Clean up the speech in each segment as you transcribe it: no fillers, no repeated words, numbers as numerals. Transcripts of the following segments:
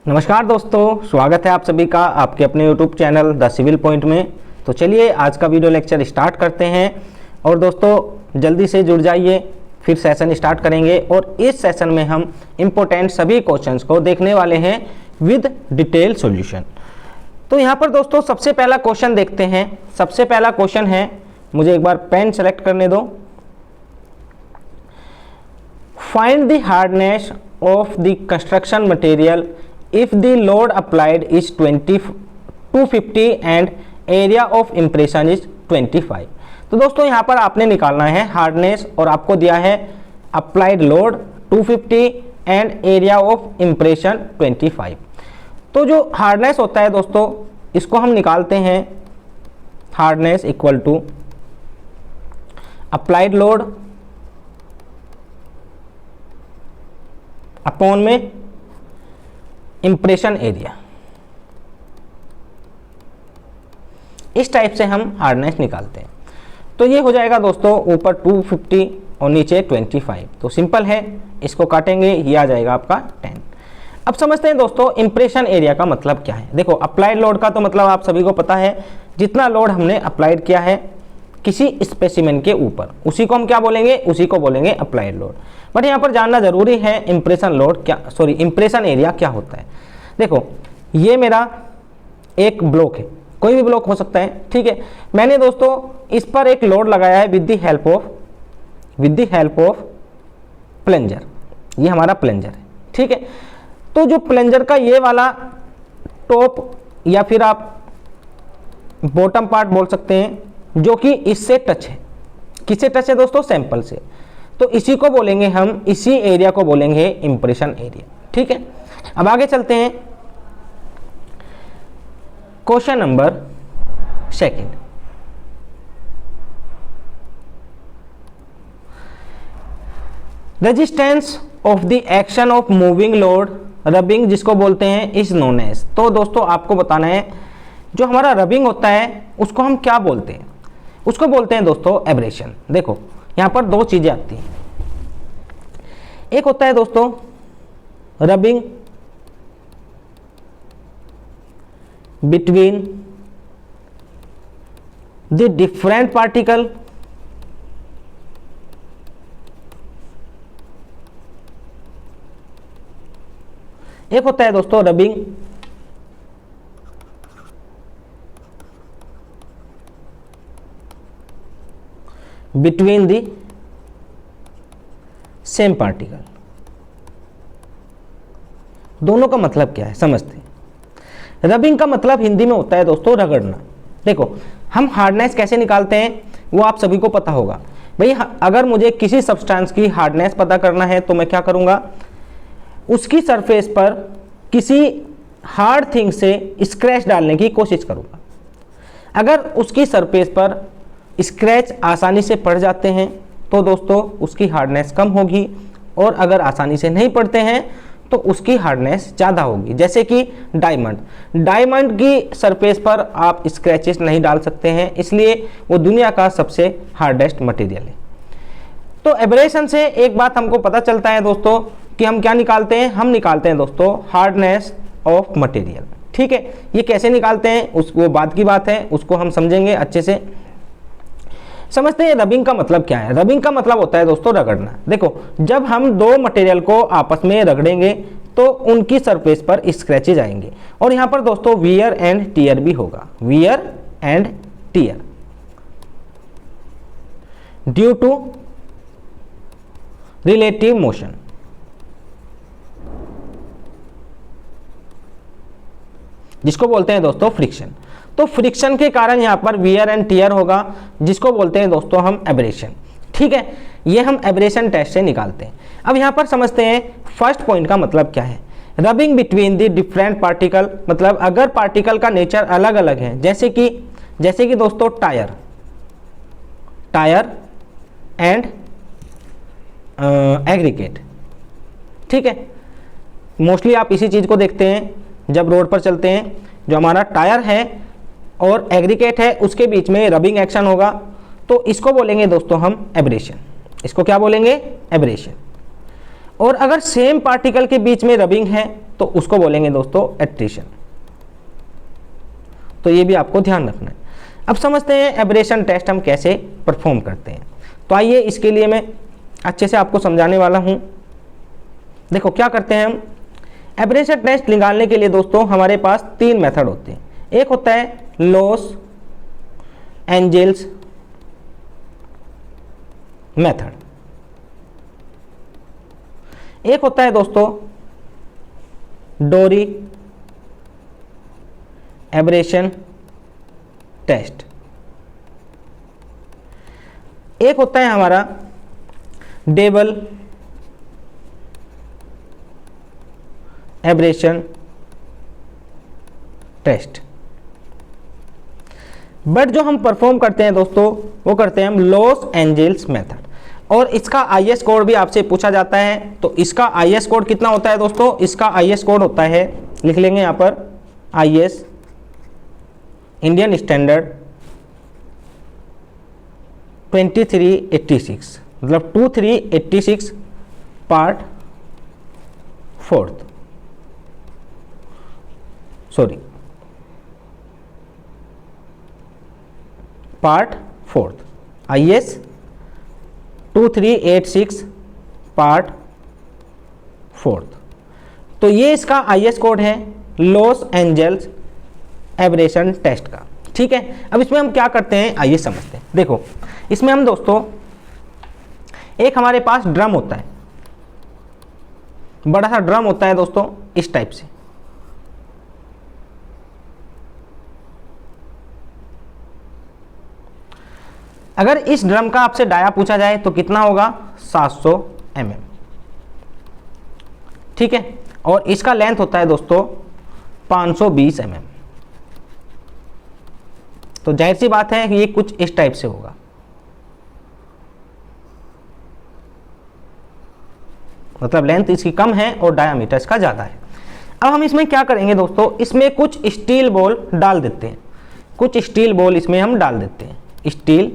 नमस्कार दोस्तों, स्वागत है आप सभी का आपके अपने YouTube channel the civil point में। तो चलिए आज का वीडियो लेक्चर स्टार्ट करते हैं। और दोस्तों जल्दी से जुड़ जाइए, फिर सेशन स्टार्ट करेंगे और इस सेशन में हम इम्पोर्टेंट सभी क्वेश्चंस को देखने वाले हैं विद डिटेल सॉल्यूशन। तो यहाँ पर दोस्तों सबसे पहला क्वेश्चन देखते हैं। सबसे पहला क्वेश्चन है, मुझे एक बार पेन सेलेक्ट करने दो। Find the hardness of the construction material if the load applied is 250 and area of impression is 25। तो दोस्तों यहाँ पर आपने निकालना है हार्डनेस और आपको दिया है applied load 250 and area of impression 25। तो जो हार्डनेस होता है दोस्तों इसको हम निकालते हैं, hardness equal to applied load upon में इंप्रेशन एरिया। इस टाइप से हम हार्डनेस निकालते हैं। तो ये हो जाएगा दोस्तों ऊपर 250 और नीचे 25। तो सिंपल है, इसको काटेंगे, ये आ जाएगा आपका 10। अब समझते हैं दोस्तों इंप्रेशन एरिया का मतलब क्या है। देखो अप्लाइड लोड का तो मतलब आप सभी को पता है, जितना लोड हमने अप्लाइड किया है किसी स्पेसिमेन के ऊपर उसी को हम क्या बोलेंगे, उसी को बोलेंगे अप्लाइड लोड। बट यहाँ पर जानना जरूरी है इंप्रेशन लोड क्या, सॉरी इंप्रेशन एरिया क्या होता है। देखो ये मेरा एक ब्लॉक है, कोई भी ब्लॉक हो सकता है, ठीक है। मैंने दोस्तों इस पर एक लोड लगाया है with the help of plunger. ये हमारा प्लंजर है, ठीक है। तो जो प्लंजर का ये वाला टॉप या फिर आप बॉटम पार्ट बोल सकते हैं, जो कि इससे टच है, किससे टच है दोस्तों, सैंपल से। तो इसी को बोलेंगे हम, इसी एरिया को बोलेंगे इंप्रेशन एरिया, ठीक है। अब आगे चलते हैं question number 2। Resistance of the action of moving load rubbing जिसको बोलते हैं इज नोन एज। तो दोस्तों आपको बताना है जो हमारा रबिंग होता है उसको हम क्या बोलते हैं, उसको बोलते हैं दोस्तों एब्रेशन। देखो यहाँ पर दो चीजें आती हैं, एक होता है दोस्तों rubbing between the different particle एक होता है दोस्तों rubbing between the same particle. दोनों का मतलब क्या है समझते हैं। रबिंग का मतलब हिंदी में होता है दोस्तों रगड़ना। देखो हम हार्डनेस कैसे निकालते हैं वो आप सभी को पता होगा भाई। अगर मुझे किसी सब्सटेंस की हार्डनेस पता करना है तो मैं क्या करूंगा, उसकी सरफेस पर किसी हार्ड थिंग से स्क्रैच डालने की कोशिश करूंगा। अगर उसकी सरफेस पर स्क्रैच आसानी से पड़ जाते हैं तो दोस्तों उसकी हार्डनेस कम होगी, और अगर आसानी से नहीं पड़ते हैं तो उसकी हार्डनेस ज़्यादा होगी। जैसे कि डायमंड की सरफेस पर आप स्क्रैचेस नहीं डाल सकते हैं, इसलिए वो दुनिया का सबसे हार्डेस्ट मटेरियल है। तो एब्रेशन से एक बात हमको पता चलता है दोस्तों कि हम क्या निकालते हैं, हम निकालते हैं दोस्तों हार्डनेस ऑफ मटेरियल, ठीक है। ये कैसे निकालते हैं वो बात की बात है, उसको हम समझेंगे अच्छे से। समझते हैं रबिंग का मतलब क्या है। रबिंग का मतलब होता है दोस्तों रगड़ना। देखो जब हम दो मटेरियल को आपस में रगड़ेंगे तो उनकी सरफेस पर स्क्रैचेज आएंगे, और यहाँ पर दोस्तों वियर एंड टियर भी होगा, wear and tear due to relative motion. जिसको बोलते हैं दोस्तों फ्रिक्शन। तो फ्रिक्शन के कारण यहाँ पर वियर एंड टियर होगा, जिसको बोलते हैं दोस्तों हम एब्रेशन, ठीक है। ये हम एब्रेशन टेस्ट से निकालते हैं। अब यहाँ पर समझते हैं फर्स्ट पॉइंट का मतलब क्या है। Rubbing between the different particle, मतलब अगर पार्टिकल का नेचर अलग अलग है, जैसे कि दोस्तों टायर एंड एग्रीगेट, ठीक है। मोस्टली आप इसी चीज़ को देखते हैं जब रोड पर चलते हैं। जो हमारा टायर है और एग्रीगेट है उसके बीच में रबिंग एक्शन होगा, तो इसको बोलेंगे दोस्तों हम एब्रेशन। इसको क्या बोलेंगे, एब्रेशन। और अगर सेम पार्टिकल के बीच में रबिंग है तो उसको बोलेंगे दोस्तों एट्रिशन। तो ये भी आपको ध्यान रखना है। अब समझते हैं एब्रेशन टेस्ट हम कैसे परफॉर्म करते हैं। तो आइए इसके लिए मैं अच्छे से आपको समझाने वाला हूं। देखो क्या करते हैं हम, एब्रेशन टेस्ट निकालने के लिए दोस्तों हमारे पास 3 मेथड होते हैं। एक होता है लॉस एंजल्स मेथड, एक होता है दोस्तों डोरी एब्रेशन टेस्ट, एक होता है हमारा डेबल एब्रेशन टेस्ट। बट जो हम परफॉर्म करते हैं दोस्तों वो करते हैं हम लॉस एंजल्स मेथड, और इसका आईएस कोड भी आपसे पूछा जाता है। तो इसका आईएस कोड कितना होता है दोस्तों, इसका आईएस कोड होता है, लिख लेंगे यहाँ पर आईएस इंडियन स्टैंडर्ड 2386, मतलब 2386 part 4, sorry part 4, IS 2386 part 4। तो ये इसका आईएस कोड है लॉस एंजल्स एब्रेशन टेस्ट का। ठीक है, अब इसमें हम क्या करते हैं आइए समझते हैं। देखो इसमें हम दोस्तों एक हमारे पास ड्रम होता है, बड़ा सा ड्रम होता है दोस्तों इस टाइप से। अगर इस ड्रम का आपसे डाया पूछा जाए तो कितना होगा 700 mm, ठीक है, और इसका लेंथ होता है दोस्तों 520 mm। तो जाहिर सी बात है कि ये कुछ इस टाइप से होगा। मतलब लेंथ इसकी कम है और डायामीटर इसका ज़्यादा है। अब हम इसमें क्या करेंगे दोस्तों, इसमें कुछ स्टील बॉल डाल देते हैं, कुछ स्टील बॉल इसमें हम डाल देते हैं, स्टील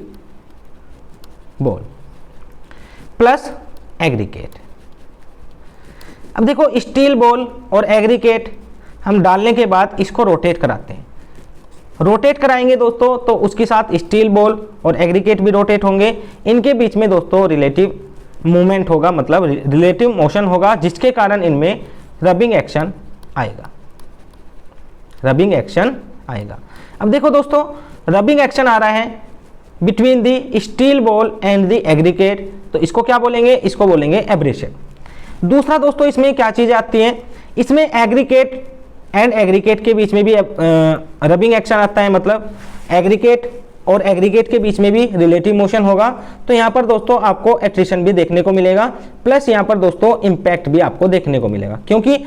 बॉल प्लस एग्रीगेट। अब देखो स्टील बॉल और एग्रीगेट हम डालने के बाद इसको रोटेट कराते हैं। रोटेट कराएंगे दोस्तों तो उसके साथ स्टील बॉल और एग्रीगेट भी रोटेट होंगे। इनके बीच में दोस्तों रिलेटिव मूवमेंट होगा, मतलब रिलेटिव मोशन होगा, जिसके कारण इनमें रबिंग एक्शन आएगा, रबिंग एक्शन आएगा। अब देखो दोस्तों रबिंग एक्शन आ रहा है between the steel ball and the aggregate, तो इसको क्या बोलेंगे, इसको बोलेंगे एब्रेशन। दूसरा दोस्तों इसमें क्या चीज़ें आती हैं, इसमें एग्रीगेट एंड एग्रीगेट के बीच में भी रबिंग एक्शन आता है, मतलब एग्रीगेट और एग्रीगेट के बीच में भी रिलेटिव मोशन होगा। तो यहाँ पर दोस्तों आपको एट्रिशन भी देखने को मिलेगा, प्लस यहाँ पर दोस्तों इम्पैक्ट भी आपको देखने को मिलेगा, क्योंकि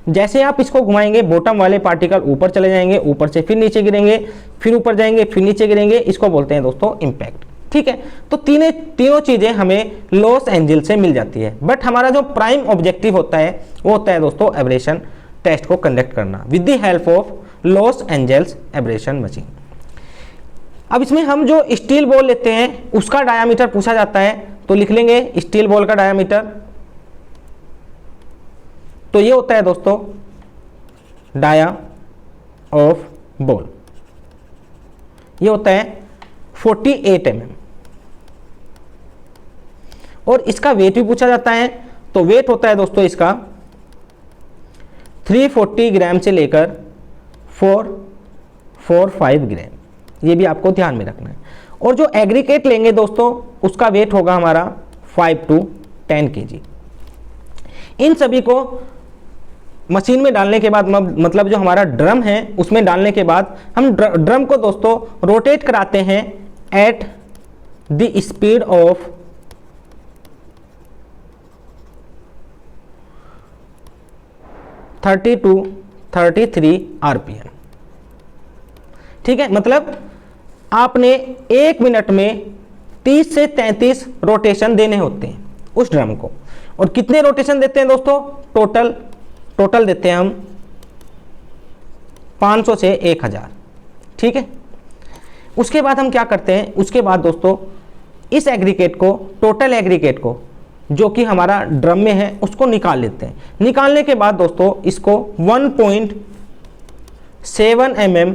जैसे आप इसको घुमाएंगे बॉटम वाले पार्टिकल ऊपर चले जाएंगे, ऊपर से फिर नीचे गिरेंगे, फिर ऊपर जाएंगे, फिर नीचे गिरेंगे, इसको बोलते हैं दोस्तों इम्पैक्ट। ठीक है, तो तीनों चीज़ें हमें लॉस एंजल्स से मिल जाती है। बट हमारा जो प्राइम ऑब्जेक्टिव होता है वो होता है दोस्तों एब्रेशन टेस्ट को कंडक्ट करना with the help of Los Angeles abrasion machine. अब इसमें हम जो स्टील बॉल लेते हैं उसका डायामीटर पूछा जाता है, तो लिख लेंगे स्टील बॉल का डायामीटर। तो ये होता है दोस्तों डाया ऑफ बॉल, ये होता है 48 mm, और इसका वेट भी पूछा जाता है। तो वेट होता है दोस्तों इसका 340 ग्राम से लेकर 445 ग्राम, ये भी आपको ध्यान में रखना है। और जो एग्रीगेट लेंगे दोस्तों उसका वेट होगा हमारा 5 to 10 kg। इन सभी को मशीन में डालने के बाद, मतलब जो हमारा ड्रम है उसमें डालने के बाद हम ड्रम को दोस्तों रोटेट कराते हैं at the speed of 30 to 33 RPM। ठीक है, मतलब आपने 1 मिनट में 30 से 33 रोटेशन देने होते हैं उस ड्रम को। और कितने रोटेशन देते हैं दोस्तों, टोटल देते हैं हम 500 से 1000। ठीक है, उसके बाद हम क्या करते हैं, उसके बाद दोस्तों इस एग्रीगेट को, टोटल एग्रीगेट को जो कि हमारा ड्रम में है उसको निकाल लेते हैं। निकालने के बाद दोस्तों इसको 1.7 mm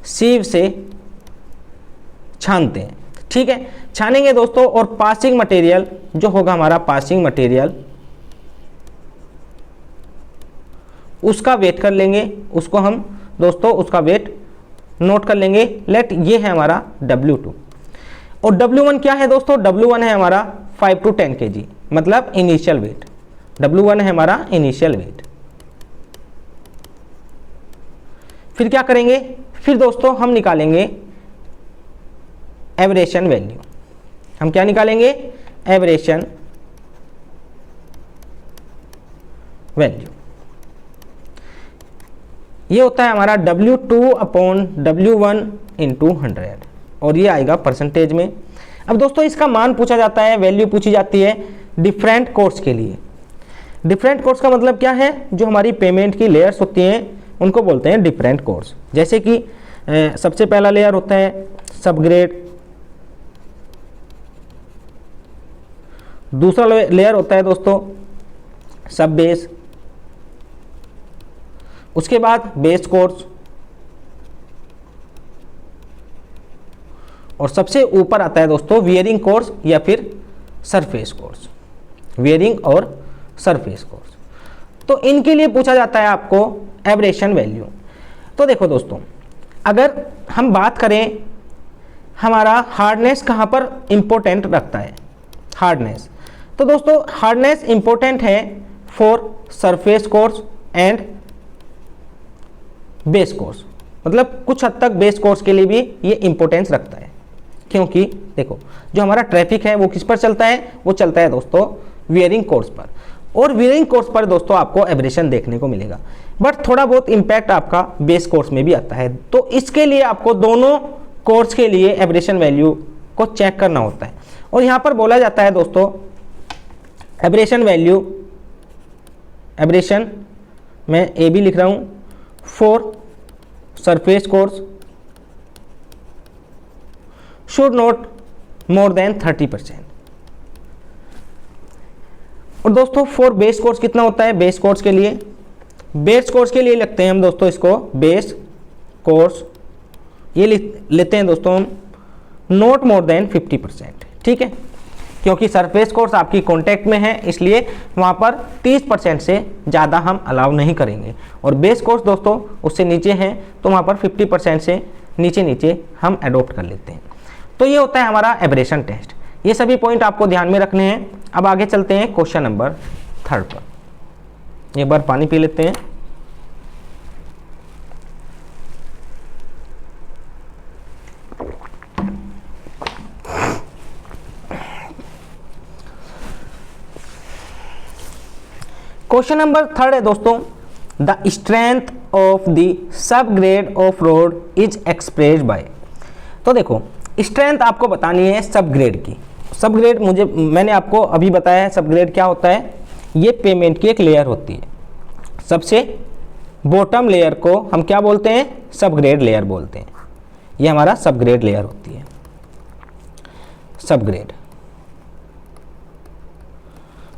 सीव से छानते हैं। ठीक है, छानेंगे दोस्तों, और पासिंग मटेरियल जो होगा हमारा पासिंग मटेरियल उसका वेट कर लेंगे। उसको हम दोस्तों उसका वेट नोट कर लेंगे। लेट ये है हमारा W2 और W1 क्या है दोस्तों? W1 है हमारा 5 to 10 kg, मतलब इनिशियल वेट। W1 है हमारा इनिशियल वेट। फिर क्या करेंगे? फिर दोस्तों हम निकालेंगे एवरेशन वैल्यू। हम क्या निकालेंगे? Aberration value. ये होता है हमारा W2/W1 × 100 और ये आएगा परसेंटेज में। अब दोस्तों इसका मान पूछा जाता है, वैल्यू पूछी जाती है डिफरेंट कोर्स के लिए। डिफरेंट कोर्स का मतलब क्या है? जो हमारी पेमेंट की लेयर्स होती हैं उनको बोलते हैं डिफरेंट कोर्स। जैसे कि सबसे पहला लेयर होता है सब ग्रेड, दूसरा लेयर होता है दोस्तों सब बेस, उसके बाद बेस कोर्स, और सबसे ऊपर आता है दोस्तों वियरिंग कोर्स या फिर सरफेस कोर्स, वियरिंग और सरफेस कोर्स। तो इनके लिए पूछा जाता है आपको एवरेशन वैल्यू। तो देखो दोस्तों, अगर हम बात करें हमारा हार्डनेस कहाँ पर इम्पोर्टेंट रखता है, हार्डनेस, तो दोस्तों हार्डनेस इम्पोर्टेंट है for surface course and base course, मतलब कुछ हद तक बेस कोर्स के लिए भी ये इंपॉर्टेंस रखता है। क्योंकि देखो जो हमारा ट्रैफिक है वो किस पर चलता है? वो चलता है दोस्तों वियरिंग कोर्स पर, और वियरिंग कोर्स पर दोस्तों आपको एब्रेशन देखने को मिलेगा, बट थोड़ा बहुत इम्पैक्ट आपका बेस कोर्स में भी आता है। तो इसके लिए आपको दोनों कोर्स के लिए एब्रेशन वैल्यू को चेक करना होता है। और यहाँ पर बोला जाता है दोस्तों एब्रेशन वैल्यू, एब्रेशन मैं ए भी लिख रहा हूँ, for surface course should not more than 30%। और दोस्तों फॉर बेस कोर्स कितना होता है? बेस कोर्स के लिए, बेस कोर्स के लिए लिखते हैं हम दोस्तों इसको बेस कोर्स, ये लेते हैं दोस्तों हम नॉट मोर देन 50%। ठीक है, क्योंकि सरफेस कोर्स आपकी कांटेक्ट में है इसलिए वहाँ पर 30% से ज़्यादा हम अलाउ नहीं करेंगे, और बेस कोर्स दोस्तों उससे नीचे हैं तो वहाँ पर 50% से नीचे नीचे हम अडोप्ट कर लेते हैं। तो ये होता है हमारा एब्रेशन टेस्ट। ये सभी पॉइंट आपको ध्यान में रखने हैं। अब आगे चलते हैं क्वेश्चन नंबर 3 पर। एक बार पानी पी लेते हैं। क्वेश्चन नंबर 3 है दोस्तों, the strength of the sub grade of road is expressed by. तो देखो स्ट्रेंथ आपको बतानी है सब ग्रेड की। सब ग्रेड मैंने आपको अभी बताया है सब ग्रेड क्या होता है। ये पेमेंट की एक लेयर होती है, सबसे बॉटम लेयर को हम क्या बोलते हैं? सब ग्रेड लेयर बोलते हैं। ये हमारा सब ग्रेड लेयर होती है। सब ग्रेड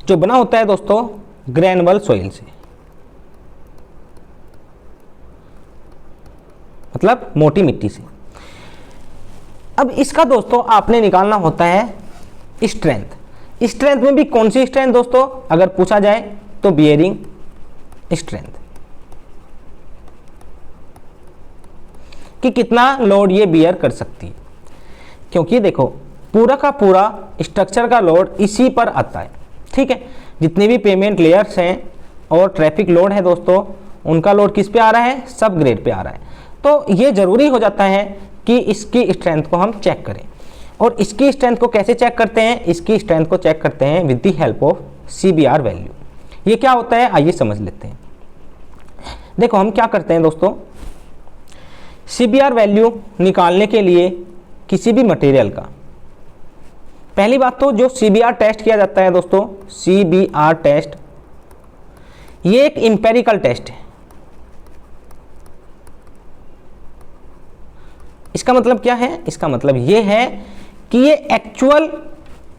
जो बना होता है दोस्तों ग्रेनुअल सॉइल से, मतलब मोटी मिट्टी से। अब इसका दोस्तों आपने निकालना होता है स्ट्रेंथ। स्ट्रेंथ में भी कौन सी स्ट्रेंथ दोस्तों अगर पूछा जाए तो बियरिंग स्ट्रेंथ, कि कितना लोड ये बियर कर सकती है। क्योंकि देखो पूरा का पूरा स्ट्रक्चर का लोड इसी पर आता है। ठीक है, जितने भी पेमेंट लेयर्स हैं और ट्रैफिक लोड है दोस्तों उनका लोड किस पे आ रहा है? सब ग्रेड पे आ रहा है। तो ये ज़रूरी हो जाता है कि इसकी स्ट्रेंथ को हम चेक करें। और इसकी स्ट्रेंथ को कैसे चेक करते हैं? इसकी स्ट्रेंथ को चेक करते हैं with the help of CBR value. ये क्या होता है आइए समझ लेते हैं। देखो हम क्या करते हैं दोस्तों, CBR वैल्यू निकालने के लिए किसी भी मटेरियल का पहली बात तो जो CBR टेस्ट किया जाता है दोस्तों, CBR टेस्ट ये एक इंपेरिकल टेस्ट है। इसका मतलब क्या है? इसका मतलब ये है कि ये एक्चुअल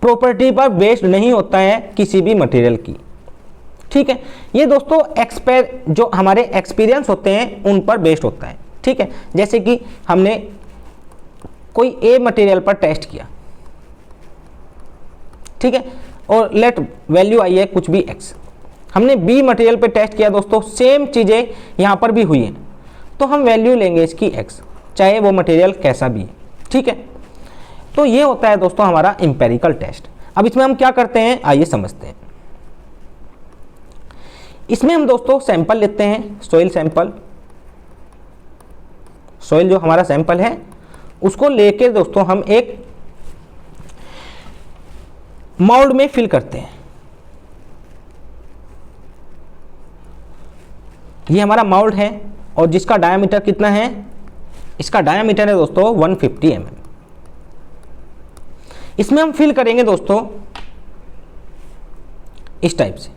प्रॉपर्टी पर बेस्ड नहीं होता है किसी भी मटेरियल की। ठीक है, ये दोस्तों जो हमारे एक्सपीरियंस होते हैं उन पर बेस्ड होता है। ठीक है, जैसे कि हमने कोई ए मटेरियल पर टेस्ट किया, ठीक है, और लेट वैल्यू आई है कुछ भी एक्स। हमने बी मटेरियल पे टेस्ट किया दोस्तों, सेम चीज़ें यहाँ पर भी हुई हैं, तो हम वैल्यू लेंगे इसकी एक्स, चाहे वो मटेरियल कैसा भी है। ठीक है, तो ये होता है दोस्तों हमारा एम्पेरिकल टेस्ट। अब इसमें हम क्या करते हैं, आइए समझते हैं। इसमें हम दोस्तों सैंपल लेते हैं, सॉइल सैंपल। सॉइल जो हमारा सैंपल है उसको लेके दोस्तों हम एक मोल्ड में फिल करते हैं। ये हमारा मोल्ड है और जिसका डायामीटर कितना है, इसका डायामीटर है दोस्तों 150 mm। इसमें हम फिल करेंगे दोस्तों इस टाइप से।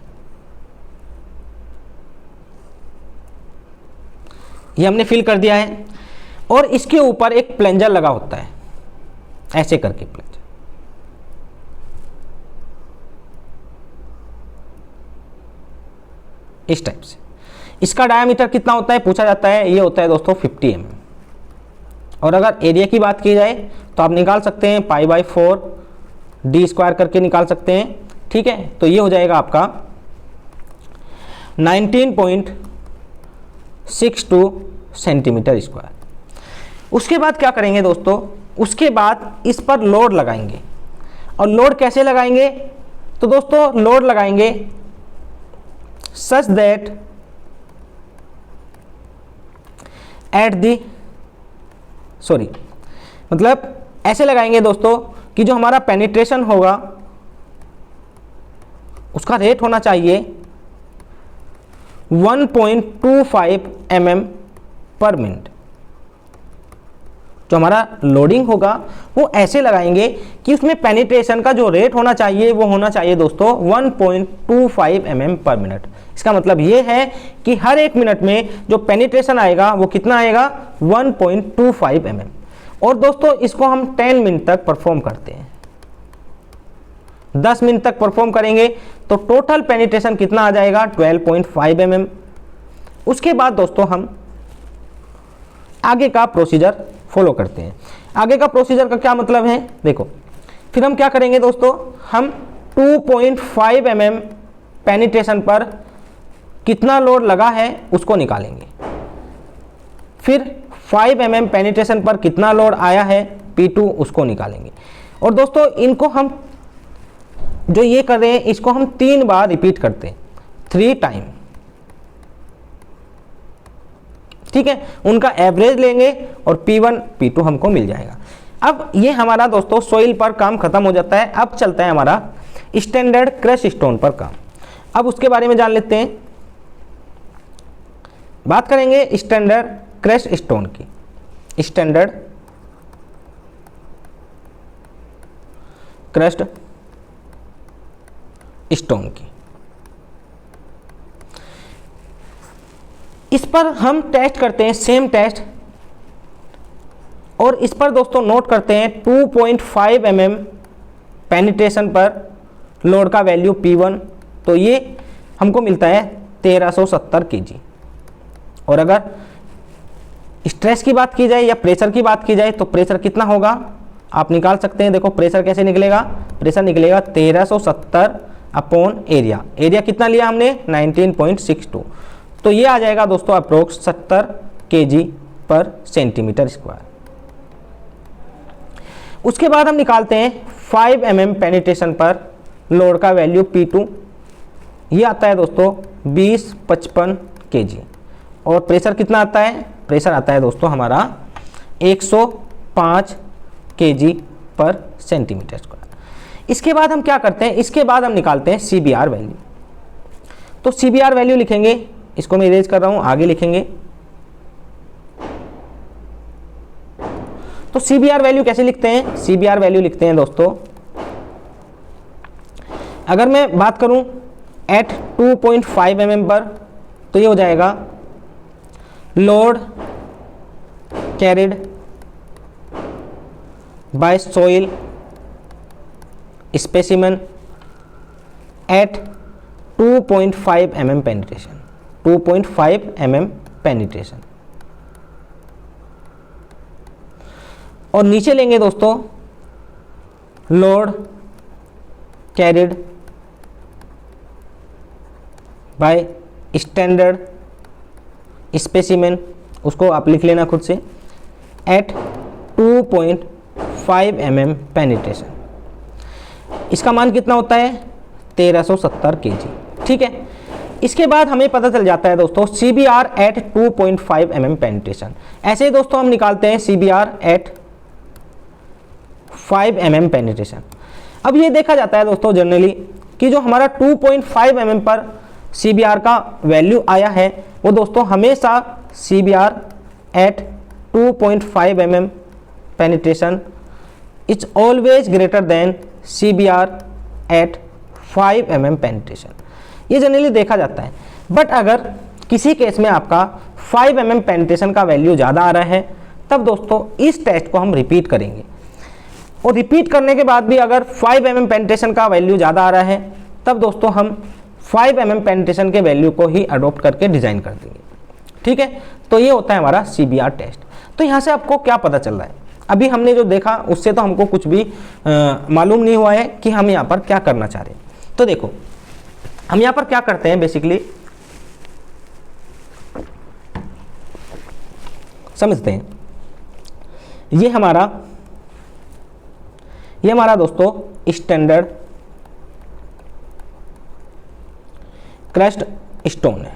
ये हमने फिल कर दिया है और इसके ऊपर एक प्लंजर लगा होता है, ऐसे करके प्लंजर। इस टाइप से। इसका डायामीटर कितना होता है पूछा जाता है, ये होता है दोस्तों 50 mm। और अगर एरिया की बात की जाए तो आप निकाल सकते हैं π/4 d स्क्वायर करके निकाल सकते हैं। ठीक है, तो ये हो जाएगा आपका 19.62 सेंटीमीटर स्क्वायर। उसके बाद क्या करेंगे दोस्तों, उसके बाद इस पर लोड लगाएंगे। और लोड कैसे लगाएंगे, तो दोस्तों लोड लगाएंगे सच दैट मतलब ऐसे लगाएंगे दोस्तों कि जो हमारा पेनिट्रेशन होगा उसका रेट होना चाहिए 1.25 mm पर मिनट। जो हमारा लोडिंग होगा वो ऐसे लगाएंगे कि उसमें पेनिट्रेशन का जो रेट होना चाहिए वो होना चाहिए दोस्तों 1.25 mm पर मिनट। इसका मतलब ये है कि हर एक मिनट में जो पेनिट्रेशन आएगा वो कितना आएगा 1.25 mm। और दोस्तों इसको हम 10 मिनट तक परफॉर्म करते हैं, 10 मिनट तक परफॉर्म करेंगे तो टोटल पेनिट्रेशन कितना आ जाएगा 12.5 mm। उसके बाद दोस्तों हम आगे का प्रोसीजर फॉलो करते हैं। आगे का प्रोसीजर का क्या मतलब है, देखो फिर हम क्या करेंगे दोस्तों, हम 2.5 mm पेनिट्रेशन पर कितना लोड लगा है उसको निकालेंगे। फिर 5 mm पेनिट्रेशन पर कितना लोड आया है P2 उसको निकालेंगे। और दोस्तों इनको हम जो ये कर रहे हैं इसको हम 3 बार रिपीट करते हैं, 3 टाइम। ठीक है, उनका एवरेज लेंगे और P1 P2 हमको मिल जाएगा। अब ये हमारा दोस्तों सॉइल पर काम खत्म हो जाता है। अब चलता है हमारा स्टैंडर्ड क्रश स्टोन पर काम। अब उसके बारे में जान लेते हैं। बात करेंगे स्टैंडर्ड क्रश स्टोन की, स्टैंडर्ड क्रश्ड स्टोन की। इस पर हम टेस्ट करते हैं सेम टेस्ट, और इस पर दोस्तों नोट करते हैं 2.5 mm पेनिट्रेशन पर लोड का वैल्यू P1, तो ये हमको मिलता है 1370 kg। और अगर स्ट्रेस की बात की जाए या प्रेशर की बात की जाए तो प्रेशर कितना होगा आप निकाल सकते हैं। देखो प्रेशर कैसे निकलेगा, प्रेशर निकलेगा 1370 अपॉन एरिया। एरिया कितना लिया हमने 19.62, तो ये आ जाएगा दोस्तों अप्रोक्स 70 kg पर सेंटीमीटर स्क्वायर। उसके बाद हम निकालते हैं 5 mm पेनिट्रेशन पर लोड का वैल्यू P2, ये आता है दोस्तों 2055 kg। और प्रेशर कितना आता है, प्रेशर आता है दोस्तों हमारा 105 kg पर सेंटीमीटर स्क्वायर। इसके बाद हम क्या करते हैं, इसके बाद हम निकालते हैं CBR वैल्यू। तो CBR वैल्यू लिखेंगे, इसको मैं इरेज कर रहा हूं, आगे लिखेंगे। तो CBR वैल्यू कैसे लिखते हैं, CBR वैल्यू लिखते हैं दोस्तों, अगर मैं बात करूं एट 2.5 mm पर तो ये हो जाएगा load carried by soil specimen at 2.5 mm penetration, 2.5 mm penetration. और नीचे लेंगे दोस्तों load carried by standard specimen, उसको आप लिख लेना खुद से, एट 2.5 mm पेनिट्रेशन। इसका मान कितना होता है 1370 kg। ठीक है, इसके बाद हमें पता चल जाता है दोस्तों CBR एट 2.5 mm पेनिट्रेशन। ऐसे ही दोस्तों हम निकालते हैं CBR एट 5 mm पेनिट्रेशन। अब ये देखा जाता है दोस्तों जनरली कि जो हमारा 2.5 mm पर CBR का वैल्यू आया है वो दोस्तों हमेशा CBR at 2.5 mm penetration is always greater than CBR at 5 mm penetration, ये जनरली देखा जाता है। बट अगर किसी केस में आपका 5 mm पेनिट्रेशन का वैल्यू ज़्यादा आ रहा है तब दोस्तों इस टेस्ट को हम रिपीट करेंगे, और रिपीट करने के बाद भी अगर 5 mm पेनिट्रेशन का वैल्यू ज़्यादा आ रहा है तब दोस्तों हम 5 mm पेनिट्रेशन के वैल्यू को ही अडोप्ट करके डिज़ाइन कर देंगे। ठीक है, तो ये होता है हमारा CBR टेस्ट। तो यहाँ से आपको क्या पता चल रहा है, अभी हमने जो देखा उससे तो हमको कुछ भी मालूम नहीं हुआ है कि हम यहाँ पर क्या करना चाह रहे हैं। तो देखो हम यहाँ पर क्या करते हैं, बेसिकली समझते हैं। ये हमारा दोस्तों स्टैंडर्ड क्रस्ट स्टोन है,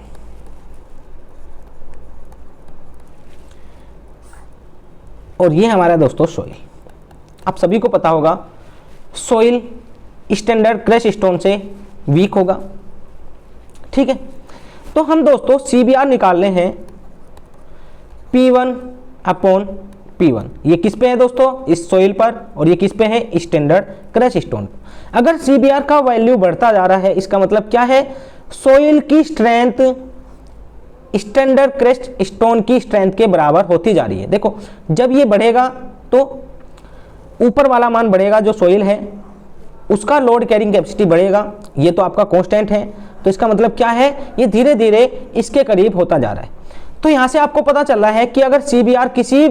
और ये हमारा दोस्तों सोइल। आप सभी को पता होगा सोइल स्टैंडर्ड क्रश स्टोन से वीक होगा। ठीक है, तो हम दोस्तों CBR निकालने हैं P1 अपॉन P1। ये किस पे है दोस्तों, इस सोइल पर, और ये किस पे है, स्टैंडर्ड क्रश स्टोन। अगर CBR का वैल्यू बढ़ता जा रहा है इसका मतलब क्या है, सोइल की स्ट्रेंथ स्टैंडर्ड क्रस्ट स्टोन की स्ट्रेंथ के बराबर होती जा रही है। देखो जब ये बढ़ेगा तो ऊपर वाला मान बढ़ेगा, जो सोइल है उसका लोड कैरिंग कैपेसिटी बढ़ेगा, ये तो आपका कांस्टेंट है। तो इसका मतलब क्या है, ये धीरे धीरे इसके करीब होता जा रहा है। तो यहाँ से आपको पता चल रहा है कि अगर CBR किसी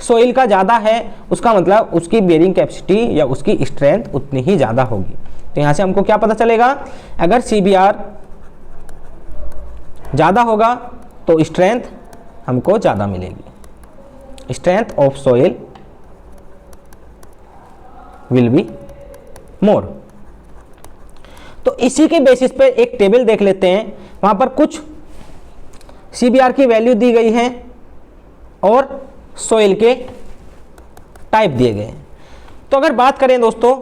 सोइल का ज़्यादा है उसका मतलब उसकी बेरिंग कैपेसिटी या उसकी स्ट्रेंथ उतनी ही ज़्यादा होगी। तो यहाँ से हमको क्या पता चलेगा, अगर CBR ज़्यादा होगा तो स्ट्रेंथ हमको ज़्यादा मिलेगी, strength of soil will be more. तो इसी के बेसिस पे एक टेबल देख लेते हैं, वहाँ पर कुछ CBR की वैल्यू दी गई है और सोइल के टाइप दिए गए हैं। तो अगर बात करें दोस्तों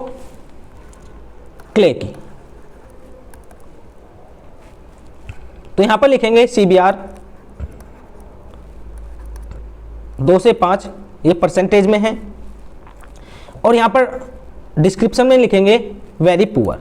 क्ले की, तो यहां पर लिखेंगे CBR 2 से 5, ये परसेंटेज में है, और यहां पर डिस्क्रिप्शन में लिखेंगे वेरी पुअर।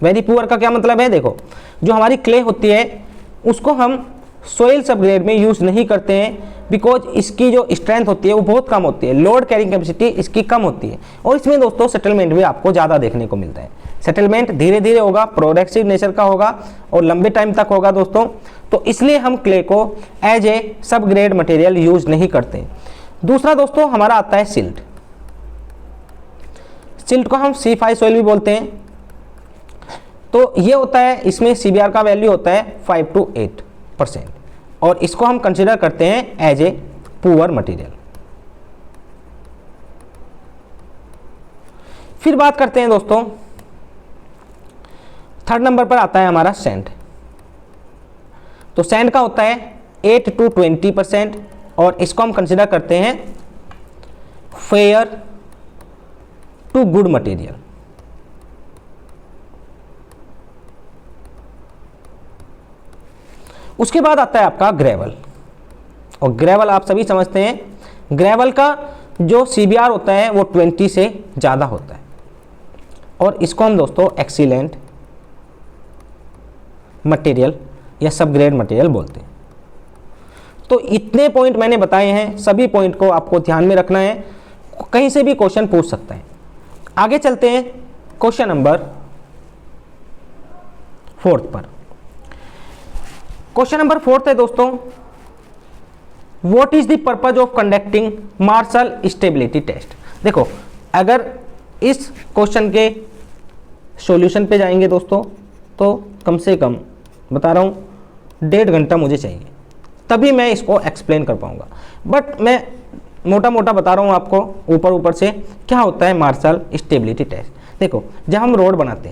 वेरी पुअर का क्या मतलब है, देखो जो हमारी क्ले होती है उसको हम सोइल सबग्रेड में यूज़ नहीं करते हैं, बिकॉज इसकी जो स्ट्रेंथ होती है वो बहुत कम होती है, लोड कैरिंग कैपेसिटी इसकी कम होती है, और इसमें दोस्तों सेटलमेंट भी आपको ज़्यादा देखने को मिलता है। सेटलमेंट धीरे धीरे होगा, प्रोग्रेसिव नेचर का होगा और लंबे टाइम तक होगा दोस्तों। तो इसलिए हम क्ले को एज ए सब ग्रेड मटेरियल यूज नहीं करते। दूसरा दोस्तों हमारा आता है सिल्ट। सिल्ट को हम C5 सोइल भी बोलते हैं। तो ये होता है, इसमें CBR का वैल्यू होता है 5 to 8%, और इसको हम कंसिडर करते हैं एज ए पुअर मटेरियल। फिर बात करते हैं दोस्तों, थर्ड नंबर पर आता है हमारा सैंड। तो सैंड का होता है 8 to 20%, और इसको हम कंसिडर करते हैं फेयर टू गुड मटेरियल। उसके बाद आता है आपका ग्रेवल, और ग्रेवल आप सभी समझते हैं ग्रेवल का जो CBR होता है वो 20 से ज़्यादा होता है, और इसको हम दोस्तों एक्सीलेंट मटेरियल या सब ग्रेड मटेरियल बोलते हैं। तो इतने पॉइंट मैंने बताए हैं, सभी पॉइंट को आपको ध्यान में रखना है, कहीं से भी क्वेश्चन पूछ सकता है। आगे चलते हैं क्वेश्चन नंबर 4 पर। क्वेश्चन नंबर 4 है दोस्तों, what is the purpose of conducting Marshall stability test. देखो, अगर इस क्वेश्चन के सॉल्यूशन पे जाएंगे दोस्तों तो कम से कम बता रहा हूँ 1.5 घंटा मुझे चाहिए, तभी मैं इसको एक्सप्लेन कर पाऊंगा। बट मैं मोटा मोटा बता रहा हूँ आपको ऊपर ऊपर से क्या होता है मार्शल स्टेबिलिटी टेस्ट। देखो, जब हम रोड बनाते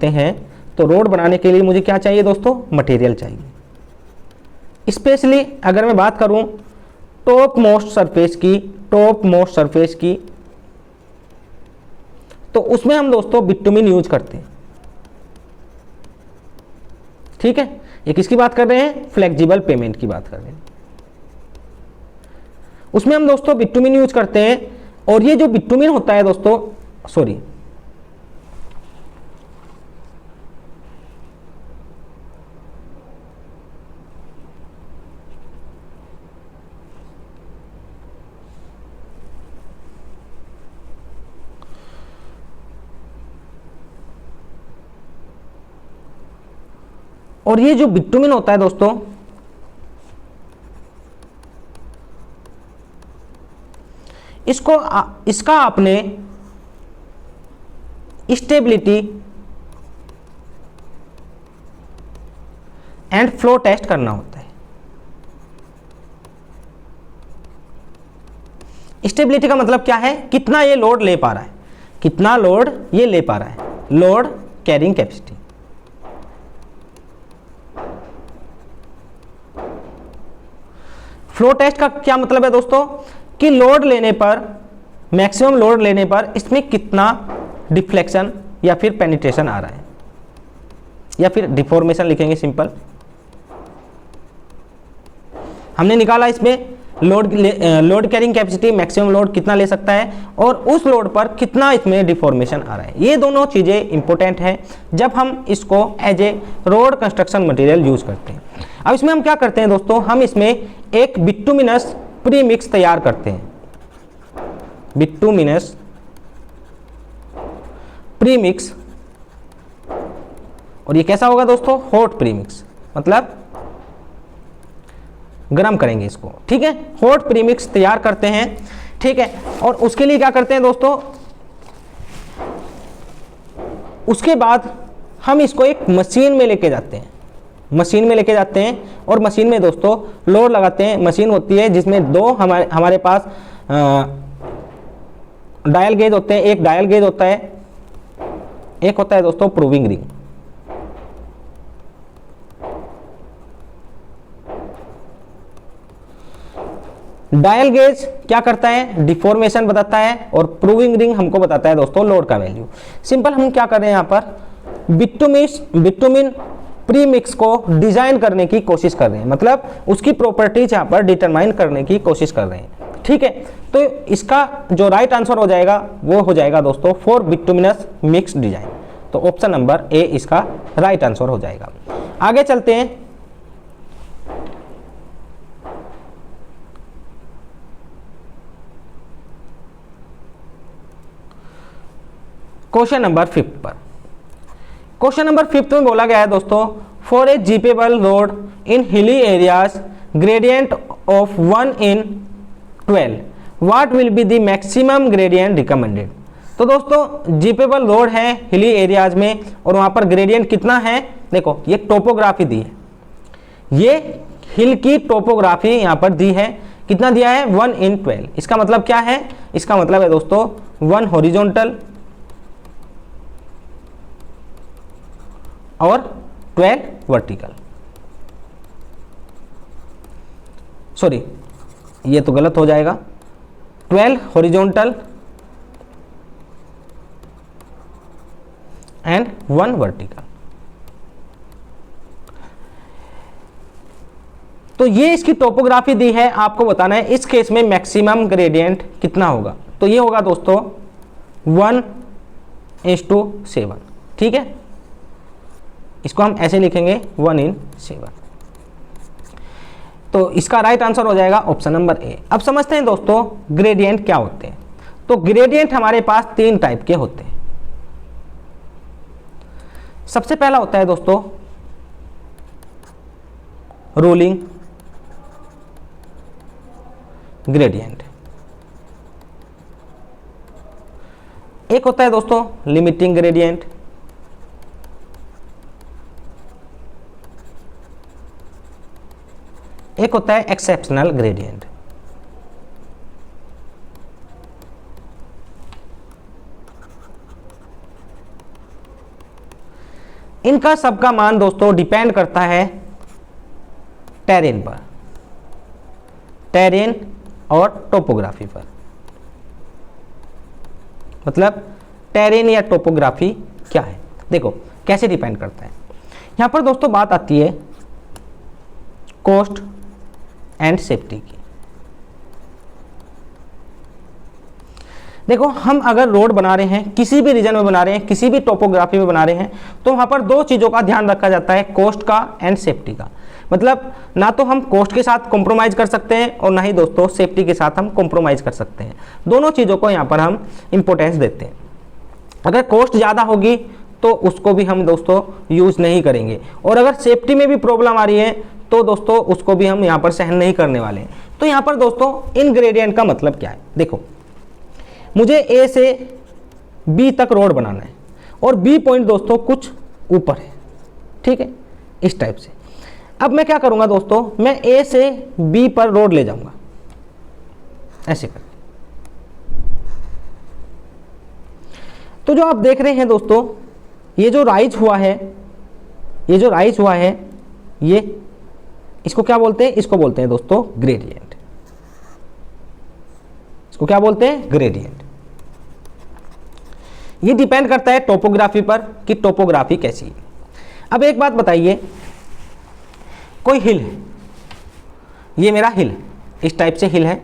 हैं तो रोड बनाने के लिए मुझे क्या चाहिए दोस्तों, मटेरियल चाहिए। स्पेशली अगर मैं बात करूँ टॉप मोस्ट सरफेस की, तो उसमें हम दोस्तों बिटुमिन यूज करते हैं। ठीक है, ये किसकी बात कर रहे हैं, फ्लेक्सिबल पेमेंट की बात कर रहे हैं। उसमें हम दोस्तों बिटुमिन यूज करते हैं, और ये जो बिटुमिन होता है दोस्तों, सॉरी, और ये जो बिटुमिन होता है दोस्तों, इसका आपने स्टेबिलिटी एंड फ्लो टेस्ट करना होता है। स्टेबिलिटी का मतलब क्या है, कितना ये लोड ले पा रहा है, कितना लोड ये ले पा रहा है, load carrying capacity. Flow test का क्या मतलब है दोस्तों, कि लोड लेने पर, मैक्सिमम लोड लेने पर इसमें कितना डिफ्लेक्शन या फिर पेनिट्रेशन आ रहा है, या फिर डिफॉर्मेशन लिखेंगे सिंपल। हमने निकाला इसमें load carrying capacity, maximum load कितना ले सकता है, और उस लोड पर कितना इसमें डिफॉर्मेशन आ रहा है। ये दोनों चीज़ें इंपॉर्टेंट हैं जब हम इसको as a road construction material use करते हैं। अब इसमें हम क्या करते हैं दोस्तों, हम इसमें एक बिटुमिनस प्रीमिक्स तैयार करते हैं, बिटुमिनस प्रीमिक्स। और ये कैसा होगा दोस्तों, हॉट प्रीमिक्स, मतलब गरम करेंगे इसको। ठीक है, हॉट प्रीमिक्स तैयार करते हैं। ठीक है, और उसके लिए क्या करते हैं दोस्तों, उसके बाद हम इसको एक मशीन में लेके जाते हैं, और मशीन में दोस्तों लोड लगाते हैं। मशीन होती है जिसमें दो हमारे पास डायल गेज होते हैं, एक डायल गेज होता है, एक होता है दोस्तों प्रूविंग रिंग। डायल गेज क्या करता है, डिफॉर्मेशन बताता है, और प्रूविंग रिंग हमको बताता है दोस्तों लोड का वैल्यू। सिंपल हम क्या कर रहे हैं यहाँ पर, बिटुमिन प्रीमिक्स को डिजाइन करने की कोशिश कर रहे हैं, मतलब उसकी प्रॉपर्टीज यहाँ पर डिटरमाइन करने की कोशिश कर रहे हैं। ठीक है, तो इसका जो राइट आंसर हो जाएगा वो हो जाएगा दोस्तों फॉर बिटुमिनस मिक्स डिजाइन। तो ऑप्शन नंबर ए इसका राइट आंसर हो जाएगा। आगे चलते हैं, क्वेश्चन नंबर 5 पर। क्वेश्चन नंबर 5 में बोला गया है दोस्तों, for a jeepable road in hilly areas gradient of 1/12 what will be the maximum gradient recommended. तो दोस्तों जीपेबल रोड है हिली एरियाज में, और वहां पर ग्रेडियंट कितना है, देखो ये टोपोग्राफी दी है, ये हिल की टोपोग्राफी यहाँ पर दी है, कितना दिया है 1/12। इसका मतलब क्या है, इसका मतलब है दोस्तों 1 हॉरिजॉन्टल और 12 वर्टिकल। सॉरी, ये तो गलत हो जाएगा, 12 हॉरिजॉन्टल एंड 1 वर्टिकल। तो ये इसकी टोपोग्राफी दी है, आपको बताना है इस केस में मैक्सिमम ग्रेडियंट कितना होगा। तो ये होगा दोस्तों 1:7। ठीक है, इसको हम ऐसे लिखेंगे 1/7। तो इसका राइट आंसर हो जाएगा ऑप्शन नंबर ए। अब समझते हैं दोस्तों ग्रेडियंट क्या होते हैं। तो ग्रेडियंट हमारे पास 3 टाइप के होते हैं। सबसे पहला होता है दोस्तों रोलिंग ग्रेडियंट, एक होता है दोस्तों लिमिटिंग ग्रेडियंट, एक होता है एक्सेप्शनल ग्रेडियंट। इनका सबका मान दोस्तों डिपेंड करता है टेरेन पर, टेरेन और टोपोग्राफी पर। मतलब टेरेन या टोपोग्राफी क्या है, देखो कैसे डिपेंड करता है। यहां पर दोस्तों बात आती है कॉस्ट एंड सेफ्टी की। देखो हम अगर रोड बना रहे हैं, किसी भी रीजन में बना रहे हैं, किसी भी टोपोग्राफी में बना रहे हैं, तो वहां पर दो चीजों का ध्यान रखा जाता है, कॉस्ट का एंड सेफ्टी का। मतलब ना तो हम कॉस्ट के साथ कॉम्प्रोमाइज कर सकते हैं और ना ही दोस्तों सेफ्टी के साथ हम कॉम्प्रोमाइज कर सकते हैं। दोनों चीज़ों को यहाँ पर हम इंपॉर्टेंस देते हैं। अगर कॉस्ट ज़्यादा होगी तो उसको भी हम दोस्तों यूज़ नहीं करेंगे, और अगर सेफ्टी में भी प्रॉब्लम आ रही है तो दोस्तों उसको भी हम यहाँ पर सहन नहीं करने वाले हैं। तो यहाँ पर दोस्तों इन ग्रेडियंट का मतलब क्या है, देखो मुझे ए से बी तक रोड बनाना है और बी पॉइंट दोस्तों कुछ ऊपर है, ठीक है, इस टाइप से। अब मैं क्या करूंगा दोस्तों, मैं ए से बी पर रोड ले जाऊंगा ऐसे करके। तो जो आप देख रहे हैं दोस्तों, ये जो राइज हुआ है, ये जो राइज हुआ है, ये इसको क्या बोलते हैं, इसको बोलते हैं दोस्तों ग्रेडियंट। इसको क्या बोलते हैं, ग्रेडियंट। ये डिपेंड करता है टोपोग्राफी पर कि टोपोग्राफी कैसी है। अब एक बात बताइए, कोई हिल है, ये मेरा हिल, इस टाइप से हिल है,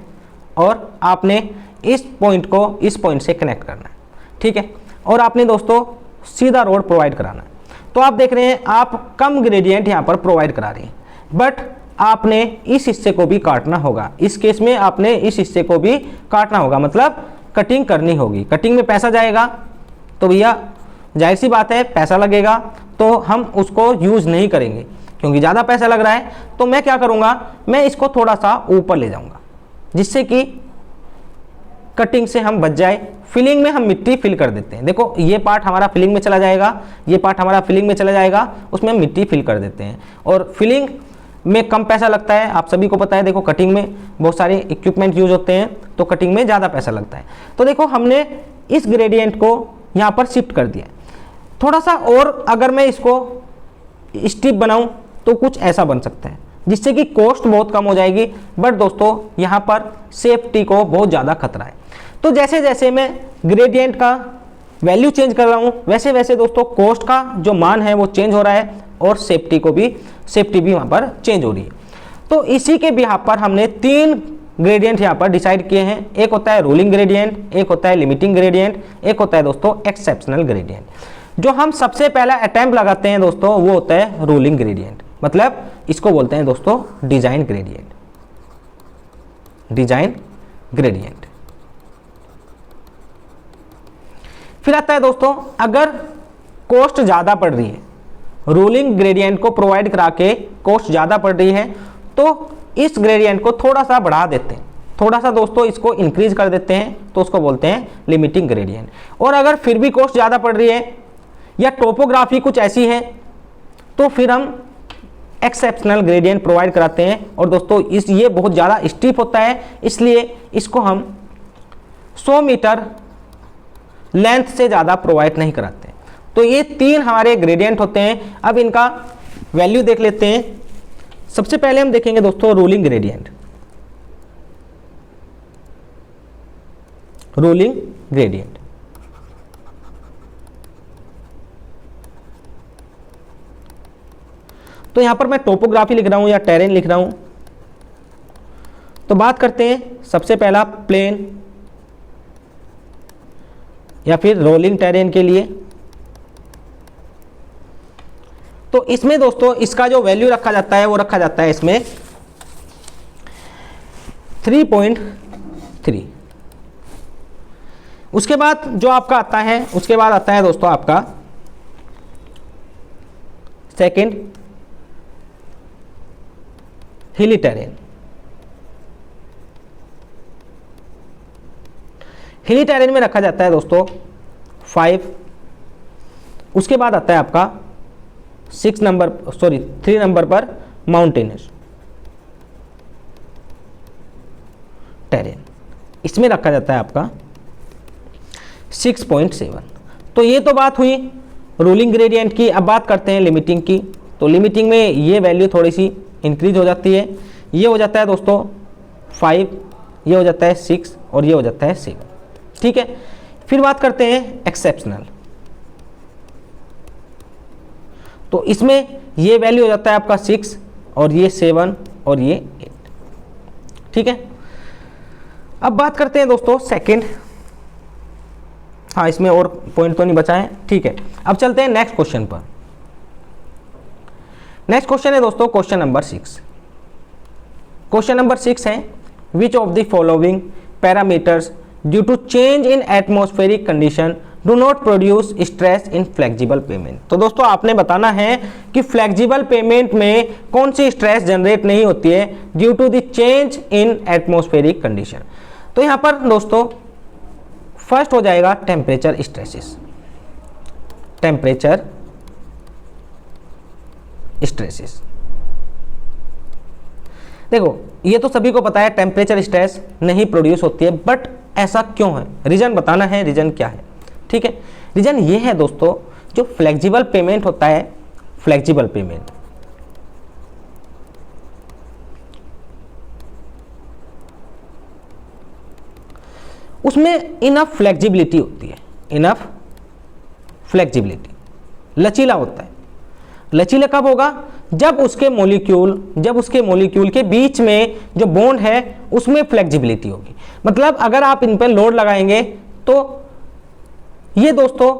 और आपने इस पॉइंट को इस पॉइंट से कनेक्ट करना है, ठीक है, और आपने दोस्तों सीधा रोड प्रोवाइड कराना है। तो आप देख रहे हैं आप कम ग्रेडियंट यहाँ पर प्रोवाइड करा रहे हैं, बट आपने इस हिस्से को भी काटना होगा। इस केस में आपने इस हिस्से को भी काटना होगा, मतलब कटिंग करनी होगी। कटिंग में पैसा जाएगा तो भैया जाहिर सी बात है पैसा लगेगा, तो हम उसको यूज़ नहीं करेंगे क्योंकि ज़्यादा पैसा लग रहा है। तो मैं क्या करूँगा, मैं इसको थोड़ा सा ऊपर ले जाऊँगा जिससे कि कटिंग से हम बच जाए। फिलिंग में हम मिट्टी फिल कर देते हैं, देखो ये पार्ट हमारा फिलिंग में चला जाएगा, ये पार्ट हमारा फिलिंग में चला जाएगा, उसमें हम मिट्टी फिल कर देते हैं। और फिलिंग में कम पैसा लगता है, आप सभी को पता है। देखो कटिंग में बहुत सारे इक्विपमेंट यूज होते हैं, तो कटिंग में ज़्यादा पैसा लगता है। तो देखो हमने इस ग्रेडियंट को यहाँ पर शिफ्ट कर दिया। थोड़ा सा और अगर मैं इसको स्टिप बनाऊँ तो कुछ ऐसा बन सकता है, जिससे कि कॉस्ट बहुत कम हो जाएगी, बट दोस्तों यहाँ पर सेफ्टी को बहुत ज़्यादा खतरा है। तो जैसे जैसे मैं ग्रेडियंट का वैल्यू चेंज कर रहा हूँ, वैसे वैसे दोस्तों कॉस्ट का जो मान है वो चेंज हो रहा है, और सेफ्टी भी वहाँ पर चेंज हो रही है। तो इसी के बिहाफ पर हमने 3 ग्रेडियंट यहाँ पर डिसाइड किए हैं। एक होता है रोलिंग ग्रेडियंट, एक होता है लिमिटिंग ग्रेडियंट, एक होता है दोस्तों एक्सेप्शनल ग्रेडियंट। जो हम सबसे पहला अटेम्प्ट लगाते हैं दोस्तों वो होता है रोलिंग ग्रेडियंट, मतलब इसको बोलते हैं दोस्तों डिजाइन ग्रेडियंट, डिजाइन ग्रेडियंट। फिर आता है दोस्तों अगर कॉस्ट ज़्यादा पड़ रही है, रोलिंग ग्रेडियंट को प्रोवाइड करा के कॉस्ट ज़्यादा पड़ रही है, तो इस ग्रेडियंट को थोड़ा सा बढ़ा देते हैं, थोड़ा सा दोस्तों इसको इंक्रीज कर देते हैं, तो उसको बोलते हैं लिमिटिंग ग्रेडियंट। और अगर फिर भी कॉस्ट ज़्यादा पड़ रही है या टोपोग्राफी कुछ ऐसी है, तो फिर हम एक्सेप्शनल ग्रेडियंट प्रोवाइड कराते हैं। और दोस्तों ये बहुत ज़्यादा स्टीप होता है, इसलिए इसको हम 100 मीटर लेंथ से ज़्यादा प्रोवाइड नहीं कराते। तो ये 3 हमारे ग्रेडियंट होते हैं। अब इनका वैल्यू देख लेते हैं। सबसे पहले हम देखेंगे दोस्तों रोलिंग ग्रेडियंट, रोलिंग ग्रेडियंट। तो यहां पर मैं टोपोग्राफी लिख रहा हूं या टेरेन लिख रहा हूं। तो बात करते हैं सबसे पहला प्लेन या फिर रोलिंग टेरेन के लिए। तो इसमें दोस्तों इसका जो वैल्यू रखा जाता है वो रखा जाता है इसमें 3.3। उसके बाद जो आपका आता है, उसके बाद आता है दोस्तों आपका सेकंड हिली टेरेन। हिली टेरेन में रखा जाता है दोस्तों 5। उसके बाद आता है आपका 3 नंबर पर माउंटेनस टेरेन, इसमें रखा जाता है आपका 6.7। तो ये तो बात हुई रूलिंग ग्रेडियंट की। अब बात करते हैं लिमिटिंग की। तो लिमिटिंग में ये वैल्यू थोड़ी सी इंक्रीज हो जाती है। ये हो जाता है दोस्तों 5, ये हो जाता है 6 और ये हो जाता है 7। ठीक है, फिर बात करते हैं एक्सेप्शनल। तो इसमें ये वैल्यू हो जाता है आपका 6 और ये 7 और ये 8। ठीक है, अब बात करते हैं दोस्तों सेकंड। हाँ, इसमें और पॉइंट तो नहीं बचा है। ठीक है, अब चलते हैं नेक्स्ट क्वेश्चन पर। नेक्स्ट क्वेश्चन है दोस्तों क्वेश्चन नंबर 6। क्वेश्चन नंबर 6 है which of the following parameters due to change in atmospheric condition do not produce stress in flexible pavement. तो दोस्तों आपने बताना है कि फ्लेक्सिबल पेमेंट में कौन सी स्ट्रेस जनरेट नहीं होती है due to the change in atmospheric condition. तो यहां पर दोस्तों फर्स्ट हो जाएगा टेम्परेचर स्ट्रेसेस। टेम्परेचर स्ट्रेसेस, देखो ये तो सभी को पता है टेम्परेचर स्ट्रेस नहीं प्रोड्यूस होती है, बट ऐसा क्यों है, रीजन बताना है। रीजन क्या है? ठीक है, रीजन ये है दोस्तों, जो फ्लेक्सिबल पेमेंट होता है, फ्लेक्सिबल पेमेंट उसमें इनफ फ्लेक्सिबिलिटी होती है। इनफ फ्लेक्सिबिलिटी, लचीला होता है। लचीला कब होगा? जब उसके मॉलिक्यूल के बीच में जो बॉन्ड है उसमें फ्लेक्सिबिलिटी होगी। मतलब अगर आप इन पर लोड लगाएंगे तो ये दोस्तों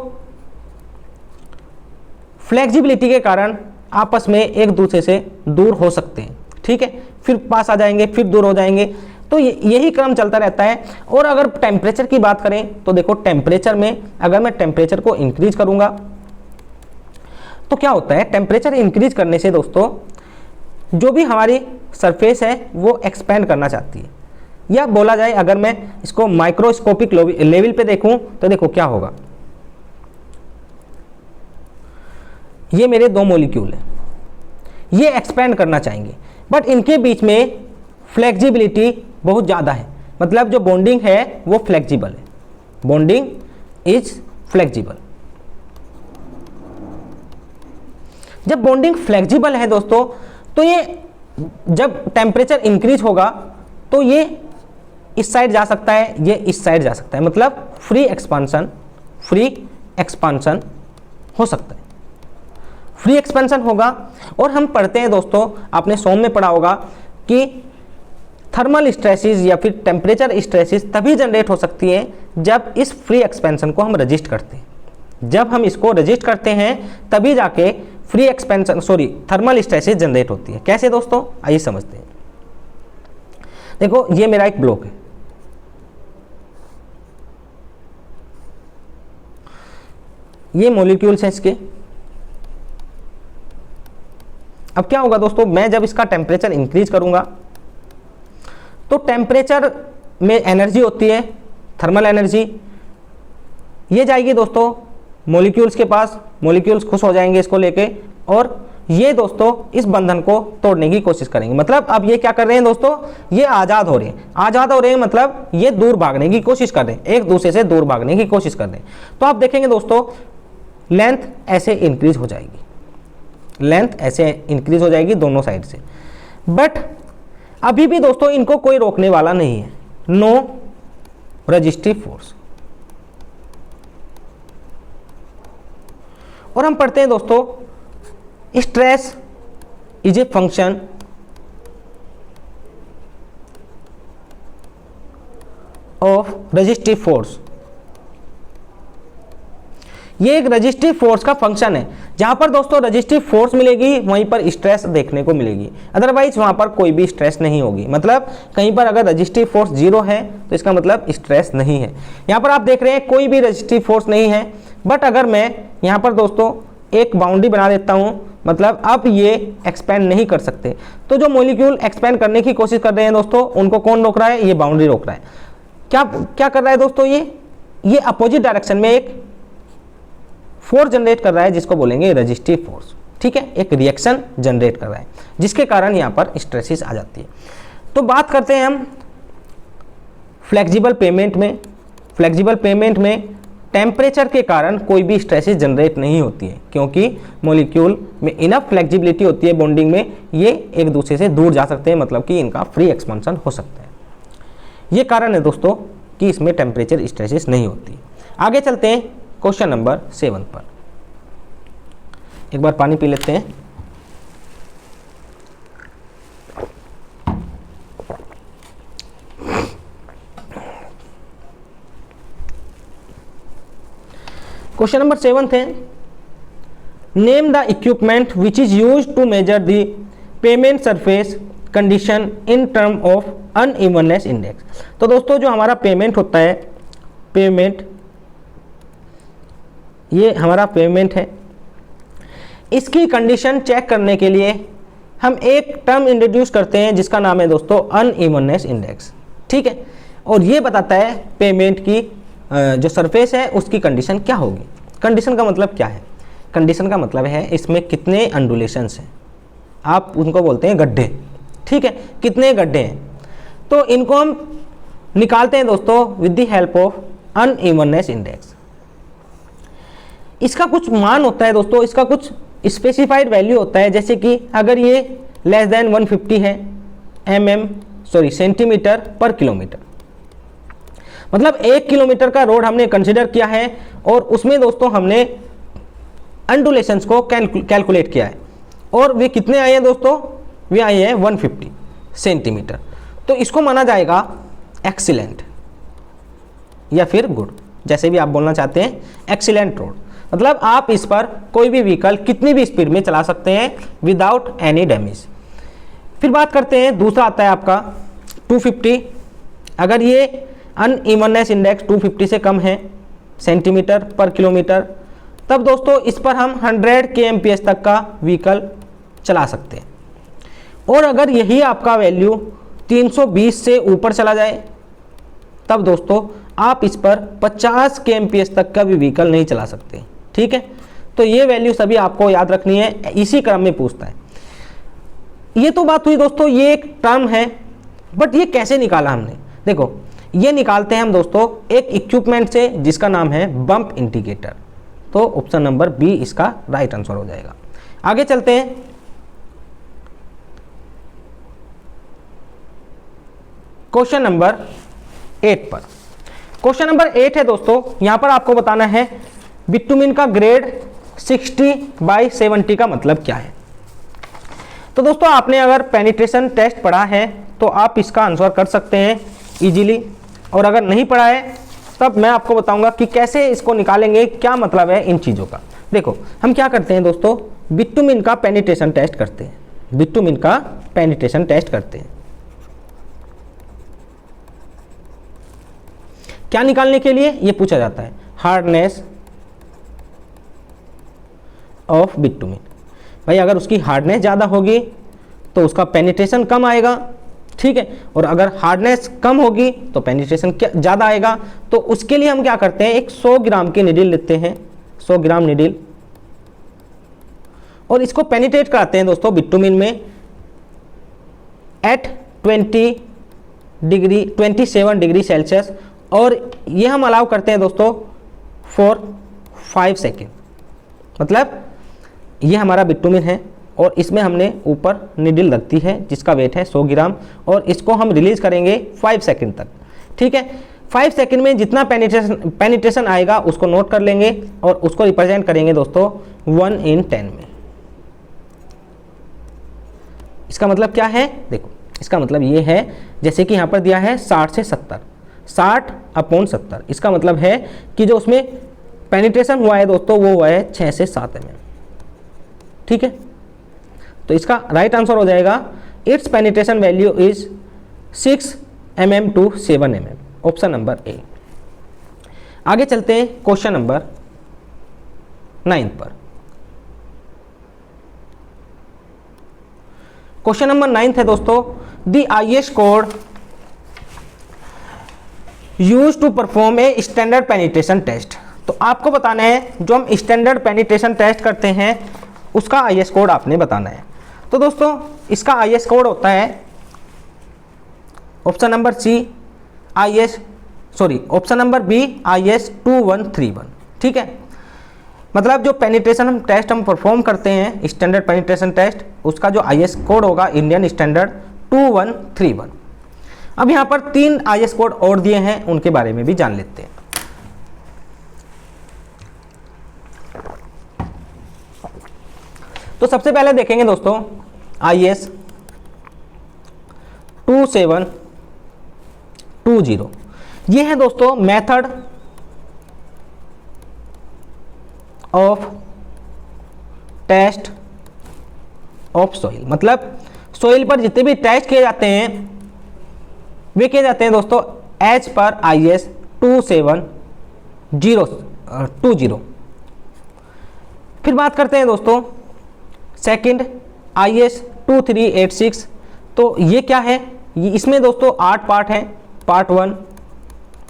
फ्लेक्सिबिलिटी के कारण आपस में एक दूसरे से दूर हो सकते हैं। ठीक है, फिर पास आ जाएंगे, फिर दूर हो जाएंगे। तो यही क्रम चलता रहता है। और अगर टेम्परेचर की बात करें तो देखो टेम्परेचर में अगर मैं टेम्परेचर को इंक्रीज करूंगा तो क्या होता है, टेम्परेचर इंक्रीज करने से दोस्तों जो भी हमारी सरफेस है वो एक्सपेंड करना चाहती है। या बोला जाए अगर मैं इसको माइक्रोस्कोपिक लेवल पे देखूं तो देखो क्या होगा, ये मेरे दो मॉलिक्यूल हैं, ये एक्सपेंड करना चाहेंगे, बट इनके बीच में फ्लेक्सिबिलिटी बहुत ज़्यादा है। मतलब जो बॉन्डिंग है वो फ्लेक्सिबल है, बॉन्डिंग इज फ्लेक्सिबल। जब बॉन्डिंग फ्लेक्सिबल है दोस्तों तो ये जब टेम्परेचर इंक्रीज होगा तो ये इस साइड जा सकता है, ये इस साइड जा सकता है। मतलब फ्री एक्सपांसन हो सकता है, फ्री एक्सपेंशन होगा। और हम पढ़ते हैं दोस्तों, आपने सॉम में पढ़ा होगा कि थर्मल स्ट्रेसेस या फिर टेम्परेचर स्ट्रेसेस तभी जनरेट हो सकती है जब इस फ्री एक्सपेंशन को हम रजिस्ट करते हैं। जब हम इसको रजिस्ट करते हैं तभी जाके free expansion thermal stresses generate होती है। कैसे दोस्तों, आइए समझते हैं। देखो ये मेरा एक ब्लॉक है, ये मॉलिक्यूल्स हैं इसके। अब क्या होगा दोस्तों, मैं जब इसका टेम्परेचर इंक्रीज करूंगा तो टेम्परेचर में एनर्जी होती है, थर्मल एनर्जी, ये जाएगी दोस्तों मॉलिक्यूल्स के पास। मॉलिक्यूल्स खुश हो जाएंगे इसको लेके और ये दोस्तों इस बंधन को तोड़ने की कोशिश करेंगे। मतलब अब ये क्या कर रहे हैं दोस्तों, ये आज़ाद हो रहे हैं। आज़ाद हो रहे हैं मतलब ये दूर भागने की कोशिश कर रहे हैं, एक दूसरे से दूर भागने की कोशिश कर रहे हैं। तो आप देखेंगे दोस्तों लेंथ ऐसे इंक्रीज हो जाएगी, लेंथ ऐसे इंक्रीज हो जाएगी दोनों साइड से। बट अभी भी दोस्तों इनको कोई रोकने वाला नहीं है, नो रेजिस्टिव फोर्स। और हम पढ़ते हैं दोस्तों stress is a function of resistive force. ये एक रेजिस्टिव फोर्स का फंक्शन है। जहां पर दोस्तों रेजिस्टिव फोर्स मिलेगी वहीं पर स्ट्रेस देखने को मिलेगी, अदरवाइज वहां पर कोई भी स्ट्रेस नहीं होगी। मतलब कहीं पर अगर रेजिस्टिव फोर्स 0 है तो इसका मतलब स्ट्रेस नहीं है। यहां पर आप देख रहे हैं कोई भी रेजिस्टिव फोर्स नहीं है, बट अगर मैं यहां पर दोस्तों एक बाउंड्री बना देता हूँ, मतलब अब ये एक्सपेंड नहीं कर सकते। तो जो मॉलिक्यूल एक्सपेंड करने की कोशिश कर रहे हैं दोस्तों, उनको कौन रोक रहा है? ये बाउंड्री रोक रहा है। क्या क्या कर रहा है दोस्तों? ये अपोजिट डायरेक्शन में एक फोर्स जनरेट कर रहा है, जिसको बोलेंगे रेजिस्टिव फोर्स। ठीक है, एक रिएक्शन जनरेट कर रहा है, जिसके कारण यहाँ पर स्ट्रेसिस आ जाती है। तो बात करते हैं हम फ्लेक्सिबल पेमेंट में। फ्लेक्सिबल पेमेंट में टेम्परेचर के कारण कोई भी स्ट्रेसिस जनरेट नहीं होती है, क्योंकि मॉलिक्यूल में इनफ फ्लेक्सिबिलिटी होती है बॉन्डिंग में, ये एक दूसरे से दूर जा सकते हैं, मतलब कि इनका फ्री एक्सपेंशन हो सकता है। ये कारण है दोस्तों कि इसमें टेम्परेचर स्ट्रेसिस नहीं होती। आगे चलते हैं क्वेश्चन नंबर 7 पर। एक बार पानी पी लेते हैं। क्वेश्चन नंबर 7 है, name the equipment which is used to measure the pavement surface condition in term of unevenness index. तो दोस्तों जो हमारा पेमेंट होता है, पेमेंट, ये हमारा पेमेंट है, इसकी कंडीशन चेक करने के लिए हम एक टर्म इंट्रोड्यूस करते हैं जिसका नाम है दोस्तों अनइवननेस इंडेक्स। ठीक है, और ये बताता है पेमेंट की जो सरफेस है उसकी कंडीशन क्या होगी। कंडीशन का मतलब क्या है? कंडीशन का मतलब है इसमें कितने अंडुलेशंस हैं, आप उनको बोलते हैं गड्ढे। ठीक है, कितने गड्ढे हैं, तो इनको हम निकालते हैं दोस्तों with the help of unevenness index. इसका कुछ मान होता है दोस्तों, इसका कुछ स्पेसिफाइड वैल्यू होता है, जैसे कि अगर ये लेस देन 150 है सेंटीमीटर पर किलोमीटर, मतलब 1 किलोमीटर का रोड हमने कंसिडर किया है और उसमें दोस्तों हमने अंडुलेशंस को कैलकुलेट किया है, और वे कितने आए हैं दोस्तों? वे आए हैं 150 सेंटीमीटर। तो इसको माना जाएगा एक्सीलेंट या फिर गुड, जैसे भी आप बोलना चाहते हैं, एक्सीलेंट रोड। मतलब आप इस पर कोई भी व्हीकल कितनी भी स्पीड में चला सकते हैं विदाउट एनी डैमेज। फिर बात करते हैं, दूसरा आता है आपका 250। अगर ये अनइवननेस इंडेक्स 250 से कम है सेंटीमीटर पर किलोमीटर, तब दोस्तों इस पर हम 100 kmph तक का व्हीकल चला सकते हैं। और अगर यही आपका वैल्यू 320 से ऊपर चला जाए, तब दोस्तों आप इस पर 50 kmph तक का भी व्हीकल नहीं चला सकते। ठीक है, तो ये वैल्यू सभी आपको याद रखनी है, इसी क्रम में पूछता है। ये तो बात हुई दोस्तों, ये एक टर्म है, बट ये कैसे निकाला हमने? देखो, ये निकालते हैं हम दोस्तों एक इक्विपमेंट से जिसका नाम है बम्प इंडिकेटर। तो ऑप्शन नंबर बी इसका राइट आंसर हो जाएगा। आगे चलते हैं, क्वेश्चन नंबर 8 पर। क्वेश्चन नंबर 8 है दोस्तों, यहां पर आपको बताना है बिटुमिन का ग्रेड 60/70 का मतलब क्या है। तो दोस्तों आपने अगर पेनिट्रेशन टेस्ट पढ़ा है तो आप इसका आंसर कर सकते हैं इजीली, और अगर नहीं पढ़ा है तब मैं आपको बताऊंगा कि कैसे इसको निकालेंगे, क्या मतलब है इन चीज़ों का। देखो, हम क्या करते हैं दोस्तों, बिटुमिन का पेनिट्रेशन टेस्ट करते हैं। बिटुमिन का पेनिट्रेशन टेस्ट करते हैं क्या निकालने के लिए? ये पूछा जाता है हार्डनेस ऑफ बिटुमिन। भाई अगर उसकी हार्डनेस ज़्यादा होगी तो उसका पेनिट्रेशन कम आएगा। ठीक है, और अगर हार्डनेस कम होगी तो पेनिट्रेशन ज़्यादा आएगा। तो उसके लिए हम क्या करते हैं, एक 100 ग्राम की निडिल लेते हैं, 100 ग्राम निडिल, और इसको पेनिट्रेट कराते हैं दोस्तों बिटुमिन में एट 27 डिग्री सेल्सियस, और ये हम अलाउ करते हैं दोस्तों फॉर 5 सेकेंड। मतलब ये हमारा बिटुमिन है और इसमें हमने ऊपर निडिल लगती है जिसका वेट है 100 ग्राम, और इसको हम रिलीज करेंगे 5 सेकेंड तक। ठीक है, 5 सेकेंड में जितना पेनिट्रेशन आएगा उसको नोट कर लेंगे और उसको रिप्रेजेंट करेंगे दोस्तों 1/10 में। इसका मतलब क्या है? देखो, इसका मतलब ये है, जैसे कि यहाँ पर दिया है 60 से 70, 60/70। इसका मतलब है कि जो उसमें पेनिट्रेशन हुआ है दोस्तों वो हुआ है 6 से 7 mm। ठीक है, तो इसका राइट आंसर हो जाएगा it's penetration value is 6 mm to 7 mm, option number A. आगे चलते हैं क्वेश्चन नंबर 9 पर। क्वेश्चन नंबर 9 है दोस्तों, the IS code use to perform a standard penetration test. तो आपको बताना है जो हम स्टैंडर्ड पेनिट्रेशन टेस्ट करते हैं उसका आईएस कोड आपने बताना है। तो दोस्तों इसका आईएस कोड होता है option number option number B IS 2131। ठीक है, मतलब जो पेनिट्रेशन हम टेस्ट हम परफॉर्म करते हैं स्टैंडर्ड पेनिट्रेशन टेस्ट, उसका जो आईएस कोड होगा इंडियन स्टैंडर्ड 2131। अब यहाँ पर 3 आईएस कोड और दिए हैं, उनके बारे में भी जान लेते हैं। तो सबसे पहले देखेंगे दोस्तों IS 2720, ये है दोस्तों method of test of soil. मतलब सॉइल पर जितने भी टेस्ट किए जाते हैं वे किए जाते हैं दोस्तों एज पर IS 2720। फिर बात करते हैं दोस्तों सेकंड IS 2386। तो ये क्या है, इसमें दोस्तों 8 पार्ट हैं, पार्ट 1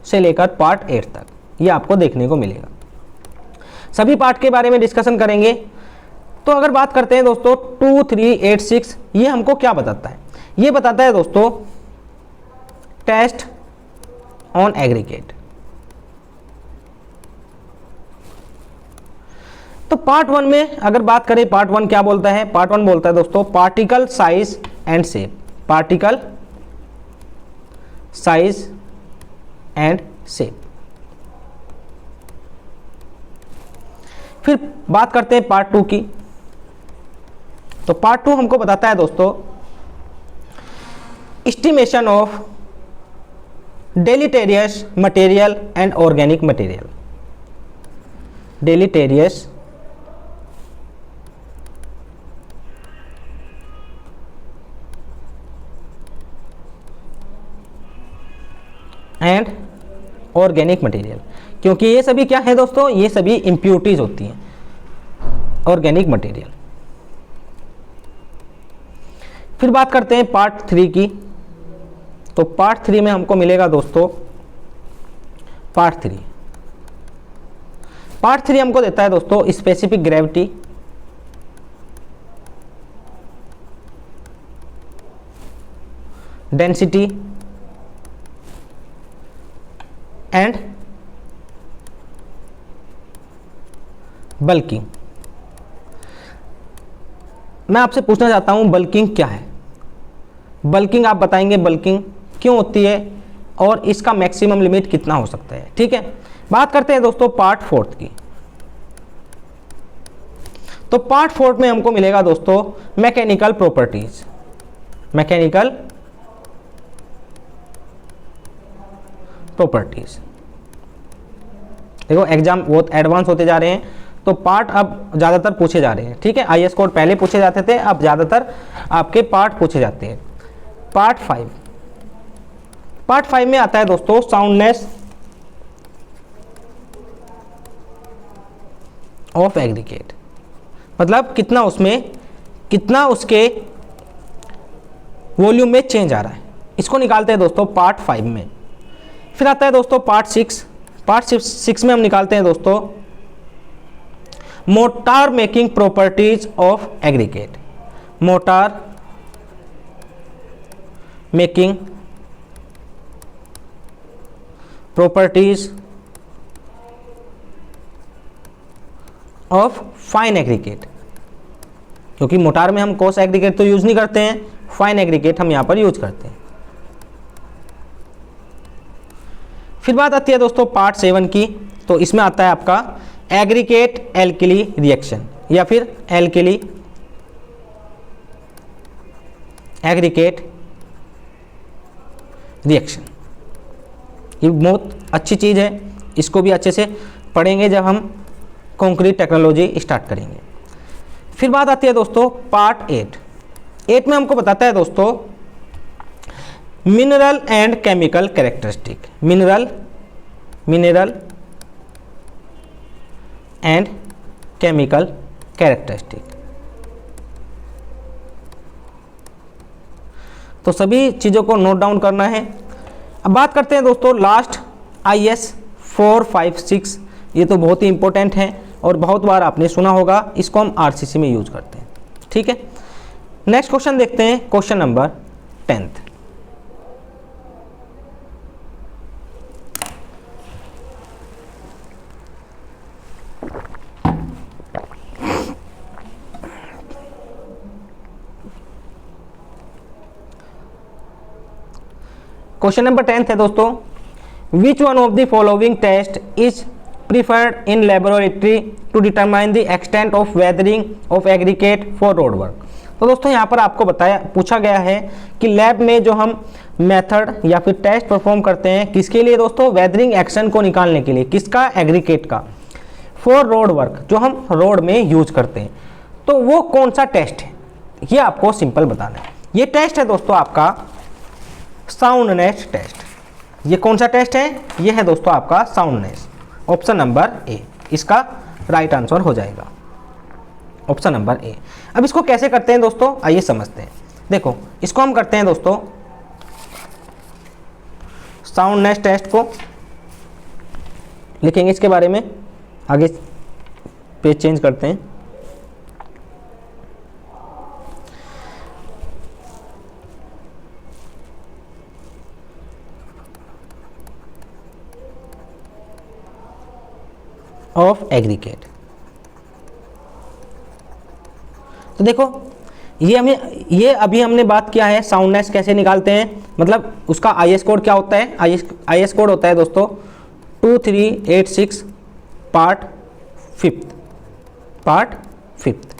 से लेकर पार्ट 8 तक ये आपको देखने को मिलेगा। सभी पार्ट के बारे में डिस्कशन करेंगे। तो अगर बात करते हैं दोस्तों 2386, ये हमको क्या बताता है, ये बताता है दोस्तों टेस्ट ऑन एग्रीगेट। तो पार्ट 1 में अगर बात करें, पार्ट 1 क्या बोलता है, पार्ट 1 बोलता है दोस्तों particle size and shape, particle size and shape. फिर बात करते हैं पार्ट 2 की। तो पार्ट 2 हमको बताता है दोस्तों estimation of deleterious material and organic material. Deleterious and organic material, क्योंकि ये सभी क्या है दोस्तों, ये सभी इम्प्यूरिटीज होती हैं ऑर्गेनिक मटेरियल। फिर बात करते हैं पार्ट 3 की। तो पार्ट 3 में हमको मिलेगा दोस्तों पार्ट 3 हमको देता है दोस्तों specific gravity, density and bulking. मैं आपसे पूछना चाहता हूं बल्किंग क्या है, बल्किंग आप बताएंगे बल्किंग क्यों होती है और इसका मैक्सिमम लिमिट कितना हो सकता है। ठीक है, बात करते हैं दोस्तों पार्ट 4 की। तो पार्ट 4 में हमको मिलेगा दोस्तों मैकेनिकल प्रॉपर्टीज, मैकेनिकल प्रॉपर्टीज। देखो एग्जाम बहुत एडवांस होते जा रहे हैं, तो पार्ट अब ज़्यादातर पूछे जा रहे हैं। ठीक है, आईएस कोड पहले पूछे जाते थे, अब ज़्यादातर आपके पार्ट पूछे जाते हैं। पार्ट 5 में आता है दोस्तों साउंडनेस ऑफ एग्रीगेट, मतलब कितना उसके वॉल्यूम में चेंज आ रहा है, इसको निकालते हैं दोस्तों पार्ट 5 में। फिर आता है दोस्तों पार्ट 6 में हम निकालते हैं दोस्तों motor making properties of aggregate, motor making properties of fine aggregate, क्योंकि मोटार में हम कोर्स एग्रीगेट तो यूज नहीं करते हैं, फाइन एग्रीगेट हम यहां पर यूज करते हैं। फिर बात आती है दोस्तों पार्ट 7 की। तो इसमें आता है आपका एग्रीगेट एल्कली रिएक्शन या फिर एल्कली एग्रीगेट रिएक्शन। ये बहुत अच्छी चीज़ है, इसको भी अच्छे से पढ़ेंगे जब हम कंक्रीट टेक्नोलॉजी स्टार्ट करेंगे। फिर बात आती है दोस्तों पार्ट 8 में हमको बताता है दोस्तों mineral and chemical characteristic, mineral and chemical characteristic. तो सभी चीज़ों को नोट डाउन करना है। अब बात करते हैं दोस्तों लास्ट IS 456, ये तो बहुत ही इंपॉर्टेंट है और बहुत बार आपने सुना होगा, इसको हम RCC में यूज करते हैं। ठीक है, नेक्स्ट क्वेश्चन देखते हैं, question number 10th। Question number 10th है दोस्तों, which one of the following test is preferred in laboratory to determine the extent of weathering of aggregate for road work. तो दोस्तों यहाँ पर आपको पूछा गया है कि लैब में जो हम मेथड या फिर टेस्ट परफॉर्म करते हैं किसके लिए दोस्तों, वेदरिंग एक्शन को निकालने के लिए, किसका, एग्रीगेट का, फॉर रोड वर्क, जो हम रोड में यूज करते हैं। तो वो कौन सा टेस्ट है, ये आपको सिंपल बताना है। ये टेस्ट है दोस्तों आपका साउंडनेस टेस्ट। ये कौन सा टेस्ट है, ये है दोस्तों आपका साउंडनेस। ऑप्शन नंबर ए इसका राइट आंसर हो जाएगा, ऑप्शन नंबर ए। अब इसको कैसे करते हैं दोस्तों, आइए समझते हैं। देखो इसको हम करते हैं दोस्तों, साउंडनेस टेस्ट को लिखेंगे, इसके बारे में आगे पेज चेंज करते हैं। Of aggregate. तो देखो ये अभी हमने बात किया है साउंडनेस कैसे निकालते हैं, मतलब उसका IS कोड क्या होता है। IS कोड होता है दोस्तों 2386 पार्ट 5th।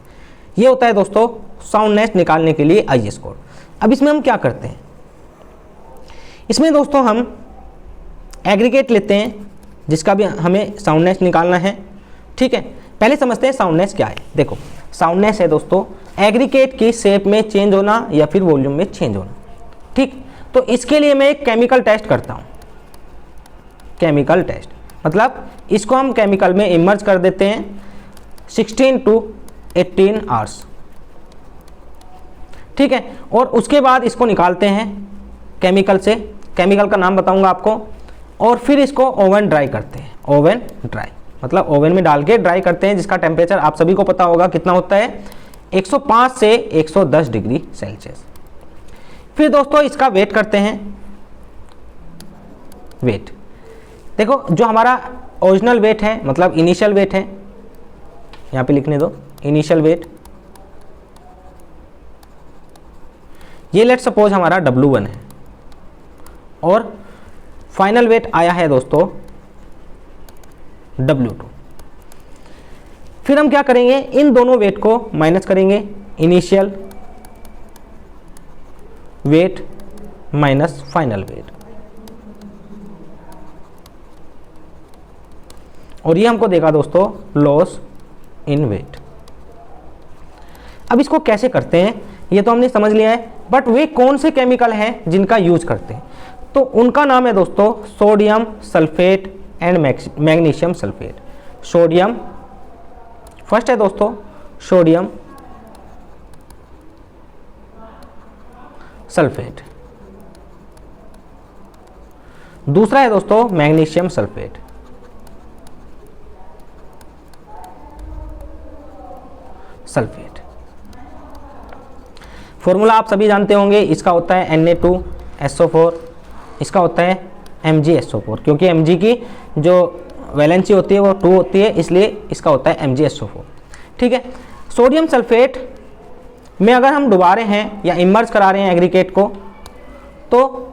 ये होता है दोस्तों साउंडनेस निकालने के लिए IS कोड। अब इसमें हम क्या करते हैं, इसमें दोस्तों हम एग्रीगेट लेते हैं जिसका भी हमें साउंडनेस निकालना है। ठीक है, पहले समझते हैं साउंडनेस क्या है। देखो साउंडनेस है दोस्तों एग्रीगेट की शेप में चेंज होना या फिर वॉल्यूम में चेंज होना। ठीक, तो इसके लिए मैं एक केमिकल टेस्ट करता हूँ। केमिकल टेस्ट मतलब इसको हम केमिकल में इमर्ज कर देते हैं 16 to 18 आवर्स। ठीक है, और उसके बाद इसको निकालते हैं केमिकल से, केमिकल का नाम बताऊंगा आपको, और फिर इसको ओवन ड्राई करते हैं। ओवन ड्राई मतलब ओवन में डाल के ड्राई करते हैं, जिसका टेम्परेचर आप सभी को पता होगा कितना होता है, 105 से 110 डिग्री सेल्सियस। फिर दोस्तों इसका वेट करते हैं। वेट देखो जो हमारा ओरिजिनल वेट है, मतलब इनिशियल वेट है, यहाँ पे लिखने दो इनिशियल वेट, ये लेट सपोज हमारा W1 है, और फाइनल वेट आया है दोस्तों W2। फिर हम क्या करेंगे, इन दोनों वेट को माइनस करेंगे, initial wait minus final wait, और ये हमको देगा दोस्तों लॉस इन वेट। अब इसको कैसे करते हैं ये तो हमने समझ लिया है, बट वे कौन से केमिकल हैं जिनका यूज करते हैं, तो उनका नाम है दोस्तों sodium sulphate and magnesium sulphate. Sodium first है दोस्तों सोडियम सल्फेट, दूसरा है दोस्तों मैग्नीशियम सल्फेट, फॉर्मूला आप सभी जानते होंगे, इसका होता है Na2SO4, इसका होता है MgSO4, क्योंकि Mg की जो वैलेंसी होती है वो 2 होती है, इसलिए इसका होता है MgSO4। ठीक है, सोडियम सल्फेट में अगर हम डुबा रहे हैं या इमर्ज करा रहे हैं एग्रीगेट को, तो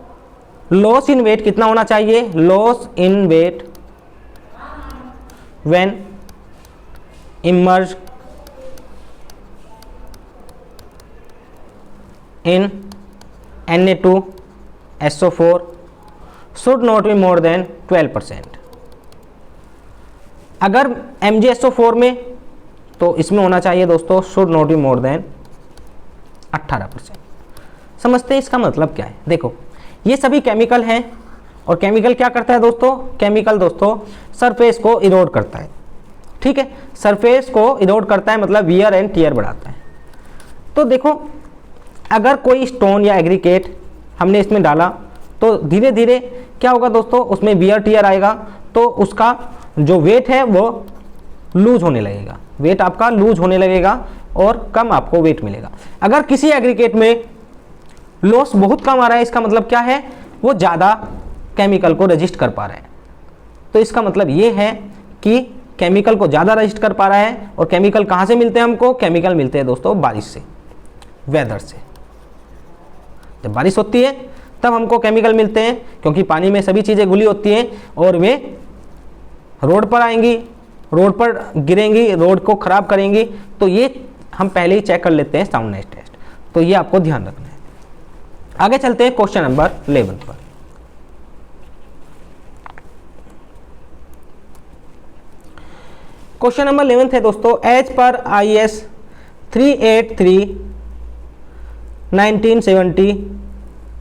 लॉस इन वेट कितना होना चाहिए, loss in weight when immerse in Na2SO4 should not be more than 12%। अगर MgSO4 में तो इसमें होना चाहिए दोस्तों should not be more than 18%। समझते हैं इसका मतलब क्या है। देखो ये सभी केमिकल हैं, और केमिकल क्या करता है दोस्तों, केमिकल दोस्तों सरफेस को इरोड करता है। ठीक है, सरफेस को इरोड करता है मतलब वियर एंड टियर बढ़ाता है। तो देखो अगर कोई स्टोन या एग्रीकेट हमने इसमें डाला तो धीरे धीरे क्या होगा दोस्तों, उसमें वियर टियर आएगा, तो उसका जो वेट है वो लूज होने लगेगा, वेट आपका लूज होने लगेगा और कम आपको वेट मिलेगा। अगर किसी एग्रीकेट में लॉस बहुत कम आ रहा है, इसका मतलब क्या है, वो ज़्यादा केमिकल को रजिस्ट कर पा रहा है। तो इसका मतलब ये है कि केमिकल को ज़्यादा रजिस्ट कर पा रहा है। और केमिकल कहाँ से मिलते हैं हमको, केमिकल मिलते हैं दोस्तों बारिश से, वेदर से। जब बारिश होती है तब हमको केमिकल मिलते हैं, क्योंकि पानी में सभी चीज़ें घुली होती हैं और वे रोड पर आएंगी, रोड पर गिरेंगी, रोड को ख़राब करेंगी। तो ये हम पहले ही चेक कर लेते हैं साउंडनेस टेस्ट, तो ये आपको ध्यान रखना है। आगे चलते हैं क्वेश्चन नंबर 11 पर। क्वेश्चन नंबर 11 है दोस्तों, एज पर IS 383/1970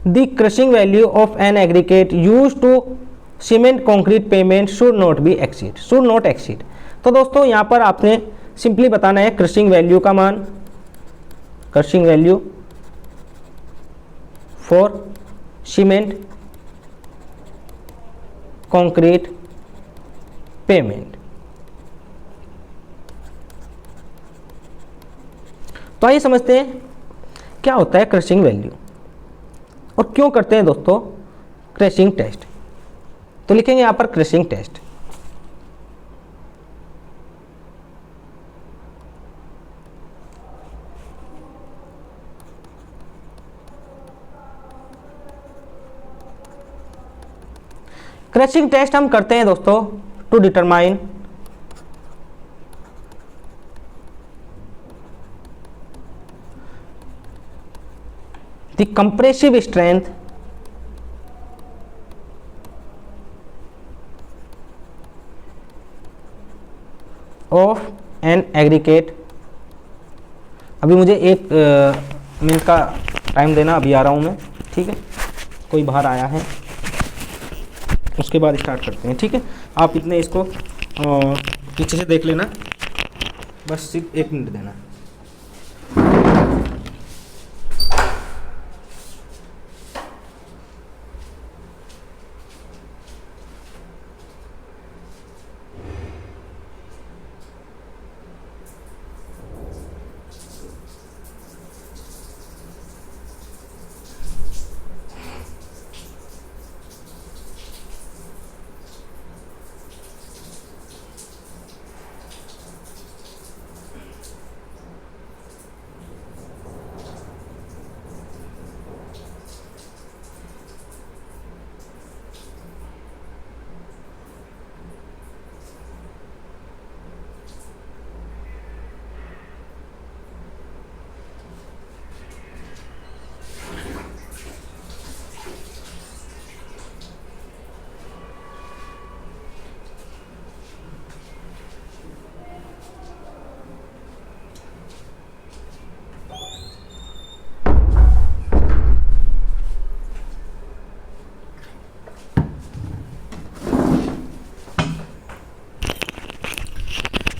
the crushing value of an aggregate used to cement concrete pavement should not be exceed, should not exceed. तो दोस्तों यहाँ पर आपने सिंपली बताना है क्रशिंग वैल्यू का मान, crushing value for cement concrete payment. तो आइए समझते हैं क्या होता है क्रशिंग वैल्यू और क्यों करते हैं दोस्तों क्रशिंग टेस्ट। तो लिखेंगे यहां पर क्रशिंग टेस्ट। क्रशिंग टेस्ट हम करते हैं दोस्तों to determine the compressive strength of an aggregate. अभी मुझे 1 मिनट का टाइम देना, अभी आ रहा हूं मैं, ठीक है, कोई बाहर आया है, उसके बाद स्टार्ट करते हैं, ठीक है। आप इतने इसको पीछे से देख लेना, बस सिर्फ 1 मिनट देना।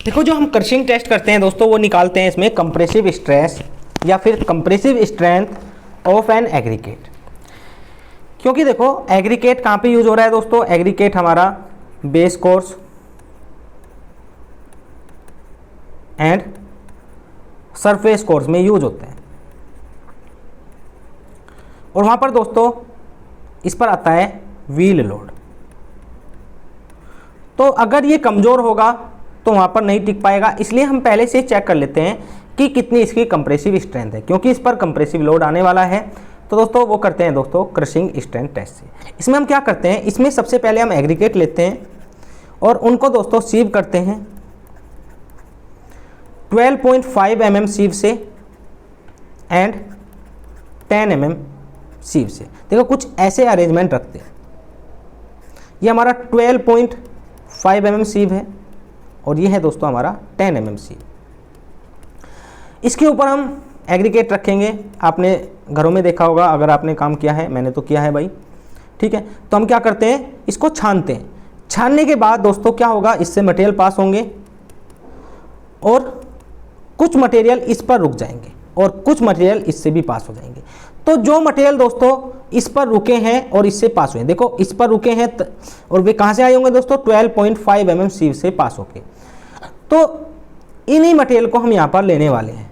देखो जो हम क्रशिंग टेस्ट करते हैं दोस्तों वो निकालते हैं इसमें कंप्रेसिव स्ट्रेस या फिर compressive strength of an aggregate. क्योंकि देखो एग्रीगेट कहाँ पे यूज हो रहा है दोस्तों, एग्रीगेट हमारा base course and surface course में यूज होते हैं। और वहाँ पर दोस्तों इस पर आता है व्हील लोड। तो अगर ये कमज़ोर होगा तो वहाँ पर नहीं टिक पाएगा, इसलिए हम पहले से चेक कर लेते हैं कि कितनी इसकी कंप्रेसिव स्ट्रेंथ है, क्योंकि इस पर कंप्रेसिव लोड आने वाला है। तो दोस्तों वो करते हैं दोस्तों क्रशिंग स्ट्रेंथ टेस्ट से। इसमें हम क्या करते हैं, इसमें सबसे पहले हम एग्रीगेट लेते हैं और उनको दोस्तों सीव करते हैं 12.5 mm सीव से एंड 10 mm सीव से। देखो कुछ ऐसे अरेंजमेंट रखते हैं। ये हमारा 12.5 mm सीव है और ये है दोस्तों हमारा 10 mm सीव। इसके ऊपर हम एग्रीगेट रखेंगे। आपने घरों में देखा होगा, अगर आपने काम किया है, मैंने तो किया है भाई, ठीक है। तो हम क्या करते हैं, इसको छानते हैं। छानने के बाद दोस्तों क्या होगा, इससे मटेरियल पास होंगे और कुछ मटेरियल इस पर रुक जाएंगे। और कुछ मटेरियल इससे भी पास हो जाएंगे। तो जो मटेरियल दोस्तों इस पर रुके हैं और इससे पास हुए, देखो इस पर रुके हैं और वे कहाँ से आए होंगे दोस्तों, 12.5 mm सीव से पास होके, तो इन्हीं मटेरियल को हम यहाँ पर लेने वाले हैं।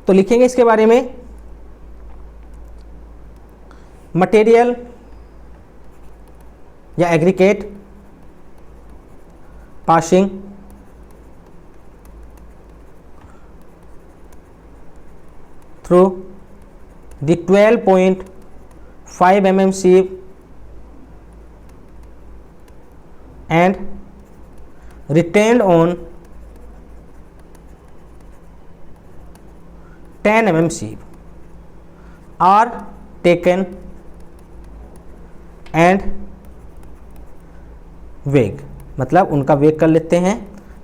तो लिखेंगे इसके बारे में, मटेरियल या aggregate passing through the 12.5 mm sieve and retained on 10 mm sieve are taken and वेग, मतलब उनका वेग कर लेते हैं।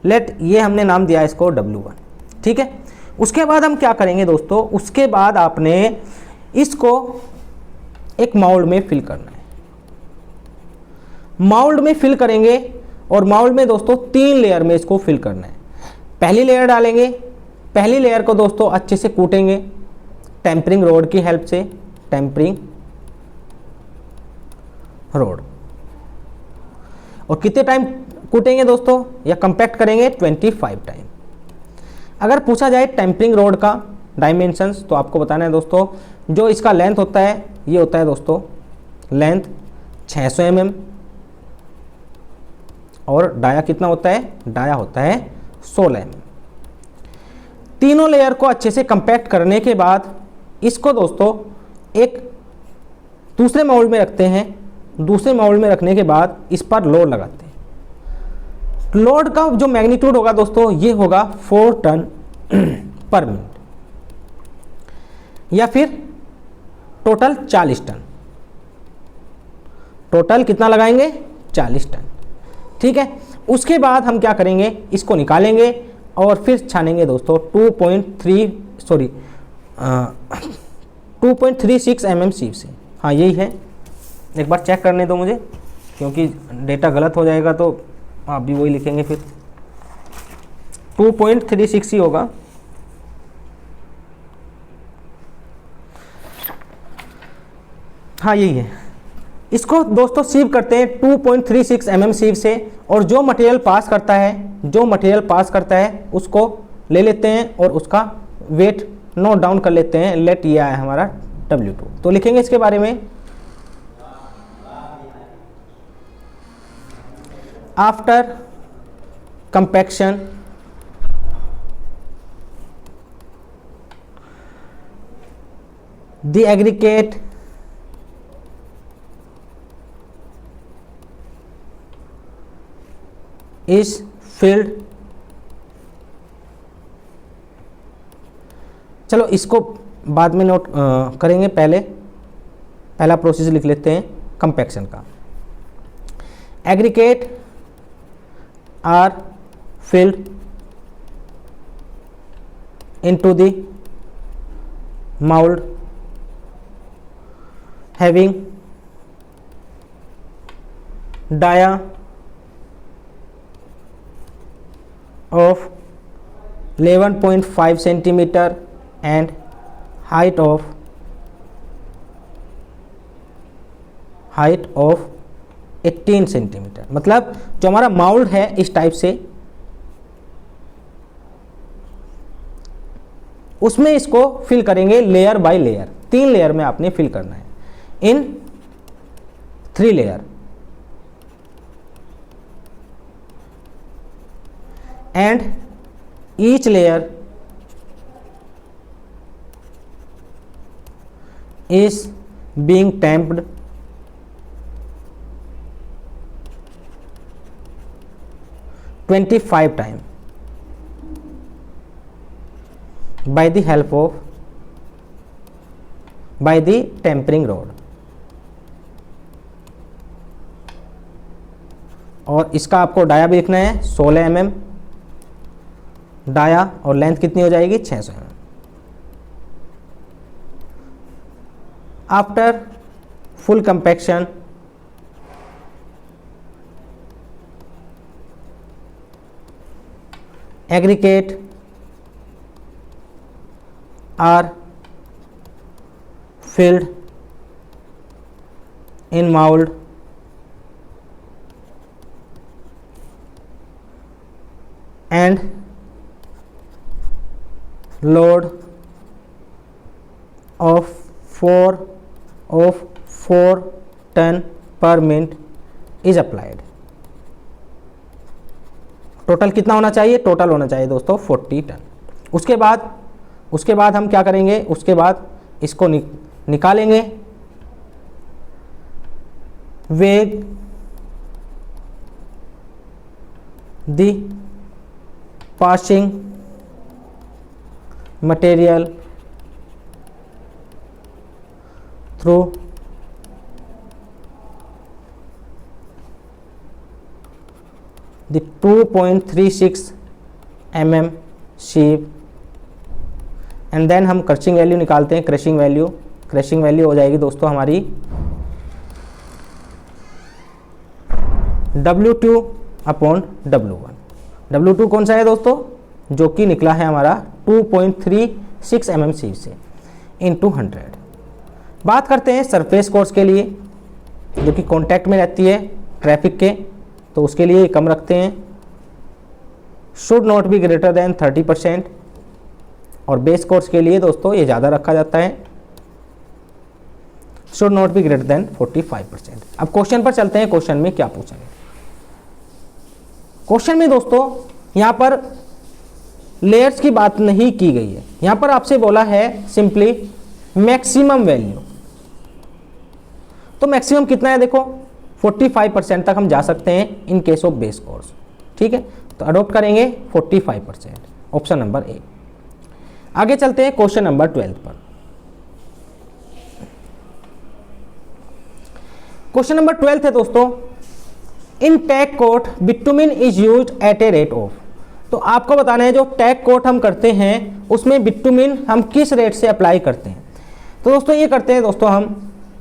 लेट, ये हमने नाम दिया इसको W1, ठीक है। उसके बाद हम क्या करेंगे दोस्तों, उसके बाद आपने इसको एक माउल्ड में फिल करना है। माउल्ड में फिल करेंगे और माउल्ड में दोस्तों 3 लेयर में इसको फिल करना है। पहली लेयर डालेंगे, पहली लेयर को दोस्तों अच्छे से कूटेंगे टेम्परिंग रोड की हेल्प से, टेम्परिंग रोड। और कितने टाइम कूटेंगे दोस्तों या कंपैक्ट करेंगे, 25 टाइम। अगर पूछा जाए टेम्परिंग रोड का डायमेंशंस, तो आपको बताना है दोस्तों, जो इसका लेंथ होता है ये होता है दोस्तों लेंथ 600 mm और डाया कितना होता है, डाया होता है 16 mm। तीनों लेयर को अच्छे से कंपैक्ट करने के बाद इसको दोस्तों एक दूसरे माउल्ड में रखते हैं। दूसरे माउल्ड में रखने के बाद इस पर लोड लगाते हैं। लोड का जो मैग्नीट्यूड होगा दोस्तों ये होगा 4 टन पर मिनट, या फिर टोटल 40 टन। टोटल कितना लगाएंगे, 40 टन, ठीक है। उसके बाद हम क्या करेंगे, इसको निकालेंगे और फिर छानेंगे दोस्तों 2.36 mm सीव से। हाँ यही है, एक बार चेक करने दो मुझे, क्योंकि डेटा गलत हो जाएगा तो आप भी वही लिखेंगे फिर। 2.36 ही होगा। हाँ यही है। इसको दोस्तों सीव करते हैं 2.36 mm सीव से, और जो मटेरियल पास करता है उसको ले लेते हैं और उसका वेट नोट डाउन कर लेते हैं। लेट ये आया हमारा W2। तो लिखेंगे इसके बारे में, after compaction the aggregate is filled. चलो इसको बाद में नोट करेंगे, पहला प्रोसेस लिख लेते हैं कंपैक्शन का। Aggregate are filled into the mold having dia of 11.5 centimeter and height of 18 centimetre. मतलब जो हमारा माउल्ड है इस टाइप से, उसमें इसको फिल करेंगे लेयर बाय लेयर। 3 लेयर में आपने फिल करना है, इन 3 layer. And each layer is being tamped by the tempering rod। और इसका आपको डाया भी लिखना है 16 mm डाया, और लेंथ कितनी हो जाएगी 600 mm। After full compaction aggregate are filled in mold and load of 4 ton per minute is applied। Total कितना होना चाहिए? टोटल होना चाहिए दोस्तों 40 टन। उसके बाद हम क्या करेंगे? उसके बाद इसको निकालेंगे। Weigh the passing material through the 2.36 mm sheave and then हम क्रशिंग वैल्यू निकालते हैं। क्रशिंग वैल्यू हो जाएगी दोस्तों हमारी W2 अपॉन W1। W2 कौन सा है दोस्तों? जो कि निकला है हमारा 2.36 mm शीव से इंटू 100। बात करते हैं सरफेस कोर्स के लिए, जो कि कॉन्टैक्ट में रहती है ट्रैफिक के, तो उसके लिए कम रखते हैं। Should not be greater than 30%। और बेस कोर्स के लिए दोस्तों ये ज़्यादा रखा जाता है, should not be greater than 45%। अब क्वेश्चन पर चलते हैं। क्वेश्चन में क्या पूछा है? क्वेश्चन में दोस्तों यहाँ पर लेयर्स की बात नहीं की गई है। यहाँ पर आपसे बोला है सिंपली मैक्सिमम वैल्यू। तो मैक्सिमम कितना है? देखो 45% तक हम जा सकते हैं in case of base course. ठीक है, तो अडॉप्ट करेंगे 45%, ऑप्शन नंबर ए। आगे चलते हैं क्वेश्चन नंबर 12 पर। क्वेश्चन नंबर 12 है दोस्तों, in tack coat bitumen is used at a rate of. तो आपको बताना है जो टैग कोट हम करते हैं उसमें बिटुमिन हम किस रेट से अप्लाई करते हैं। तो दोस्तों ये करते हैं दोस्तों हम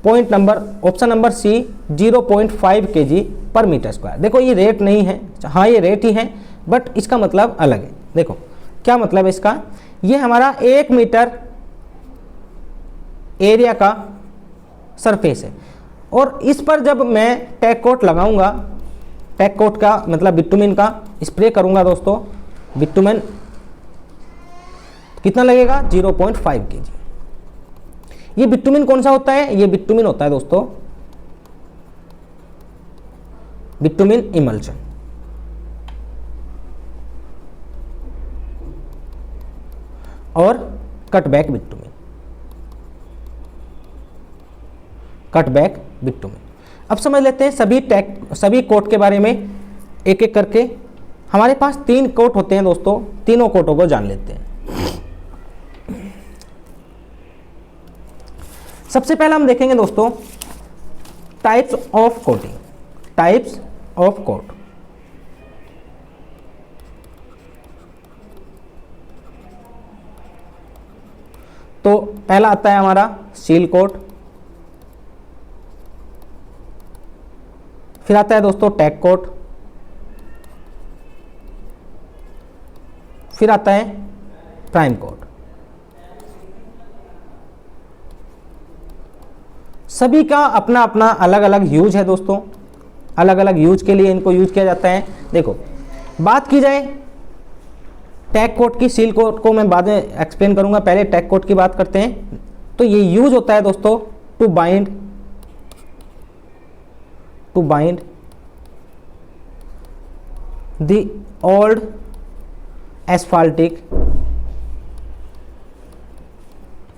point number option number C 0.5 kg पर मीटर स्क्वायर। देखो ये रेट नहीं है, हाँ ये रेट ही है बट इसका मतलब अलग है। देखो क्या मतलब है इसका? ये हमारा 1 मीटर एरिया का सरफेस है और इस पर जब मैं टैग कोट लगाऊंगा, टैग कोट का मतलब बिटुमिन का स्प्रे करूंगा दोस्तों, बिटुमिन कितना लगेगा? 0.5 kg। ये बिटुमिन कौन सा होता है? ये बिटुमिन होता है दोस्तों बिटुमिन इमल्शन। और कटबैक बिटुमिन, कटबैक बिटुमिन। अब समझ लेते हैं सभी कोट के बारे में एक एक करके। हमारे पास 3 कोट होते हैं दोस्तों, तीनों कोटों को जान लेते हैं। सबसे पहले हम देखेंगे दोस्तों types of coating, types of coat. तो पहला आता है हमारा सील कोट, फिर आता है दोस्तों टैग कोट, फिर आता है प्राइम कोट। सभी का अपना अपना अलग अलग यूज है दोस्तों, अलग अलग यूज के लिए इनको यूज किया जाता है। देखो बात की जाए टैग कोट की, सील कोट को मैं बाद में एक्सप्लेन करूंगा, पहले टैग कोट की बात करते हैं। तो ये यूज होता है दोस्तों to bind the old asphaltic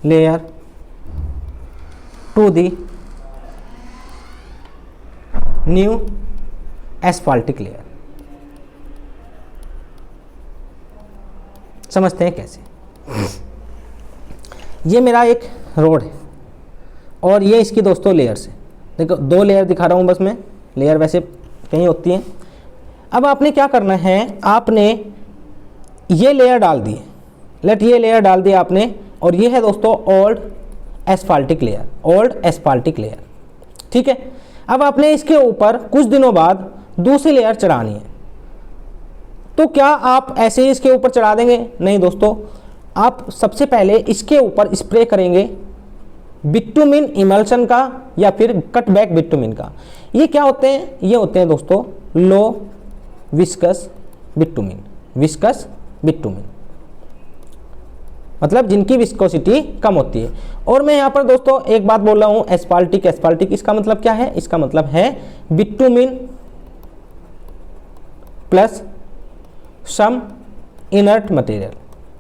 layer to the new asphaltic layer. समझते हैं कैसे। ये मेरा एक रोड है और ये इसकी दोस्तों लेयर्स है। देखो 2 लेयर दिखा रहा हूँ बस मैं, लेयर वैसे कहीं होती हैं। अब आपने क्या करना है, आपने ये लेयर डाल दी, ये लेयर डाल दिया आपने, और ये है दोस्तों old asphaltic layer, old asphaltic layer. ठीक है, अब आपने इसके ऊपर कुछ दिनों बाद दूसरी लेयर चढ़ानी है। तो क्या आप ऐसे ही इसके ऊपर चढ़ा देंगे? नहीं दोस्तों, आप सबसे पहले इसके ऊपर स्प्रे करेंगे बिटुमिन इमल्शन का या फिर कटबैक बिटुमिन का। ये क्या होते हैं? ये होते हैं दोस्तों लो विस्कस बिटुमिन, विस्कस बिटुमिन, मतलब जिनकी विस्कोसिटी कम होती है। और मैं यहाँ पर दोस्तों एक बात बोल रहा हूँ, एस्फाल्टिक, एस्फाल्टिक इसका मतलब क्या है? इसका मतलब है बिटुमिन प्लस सम इनर्ट मटेरियल,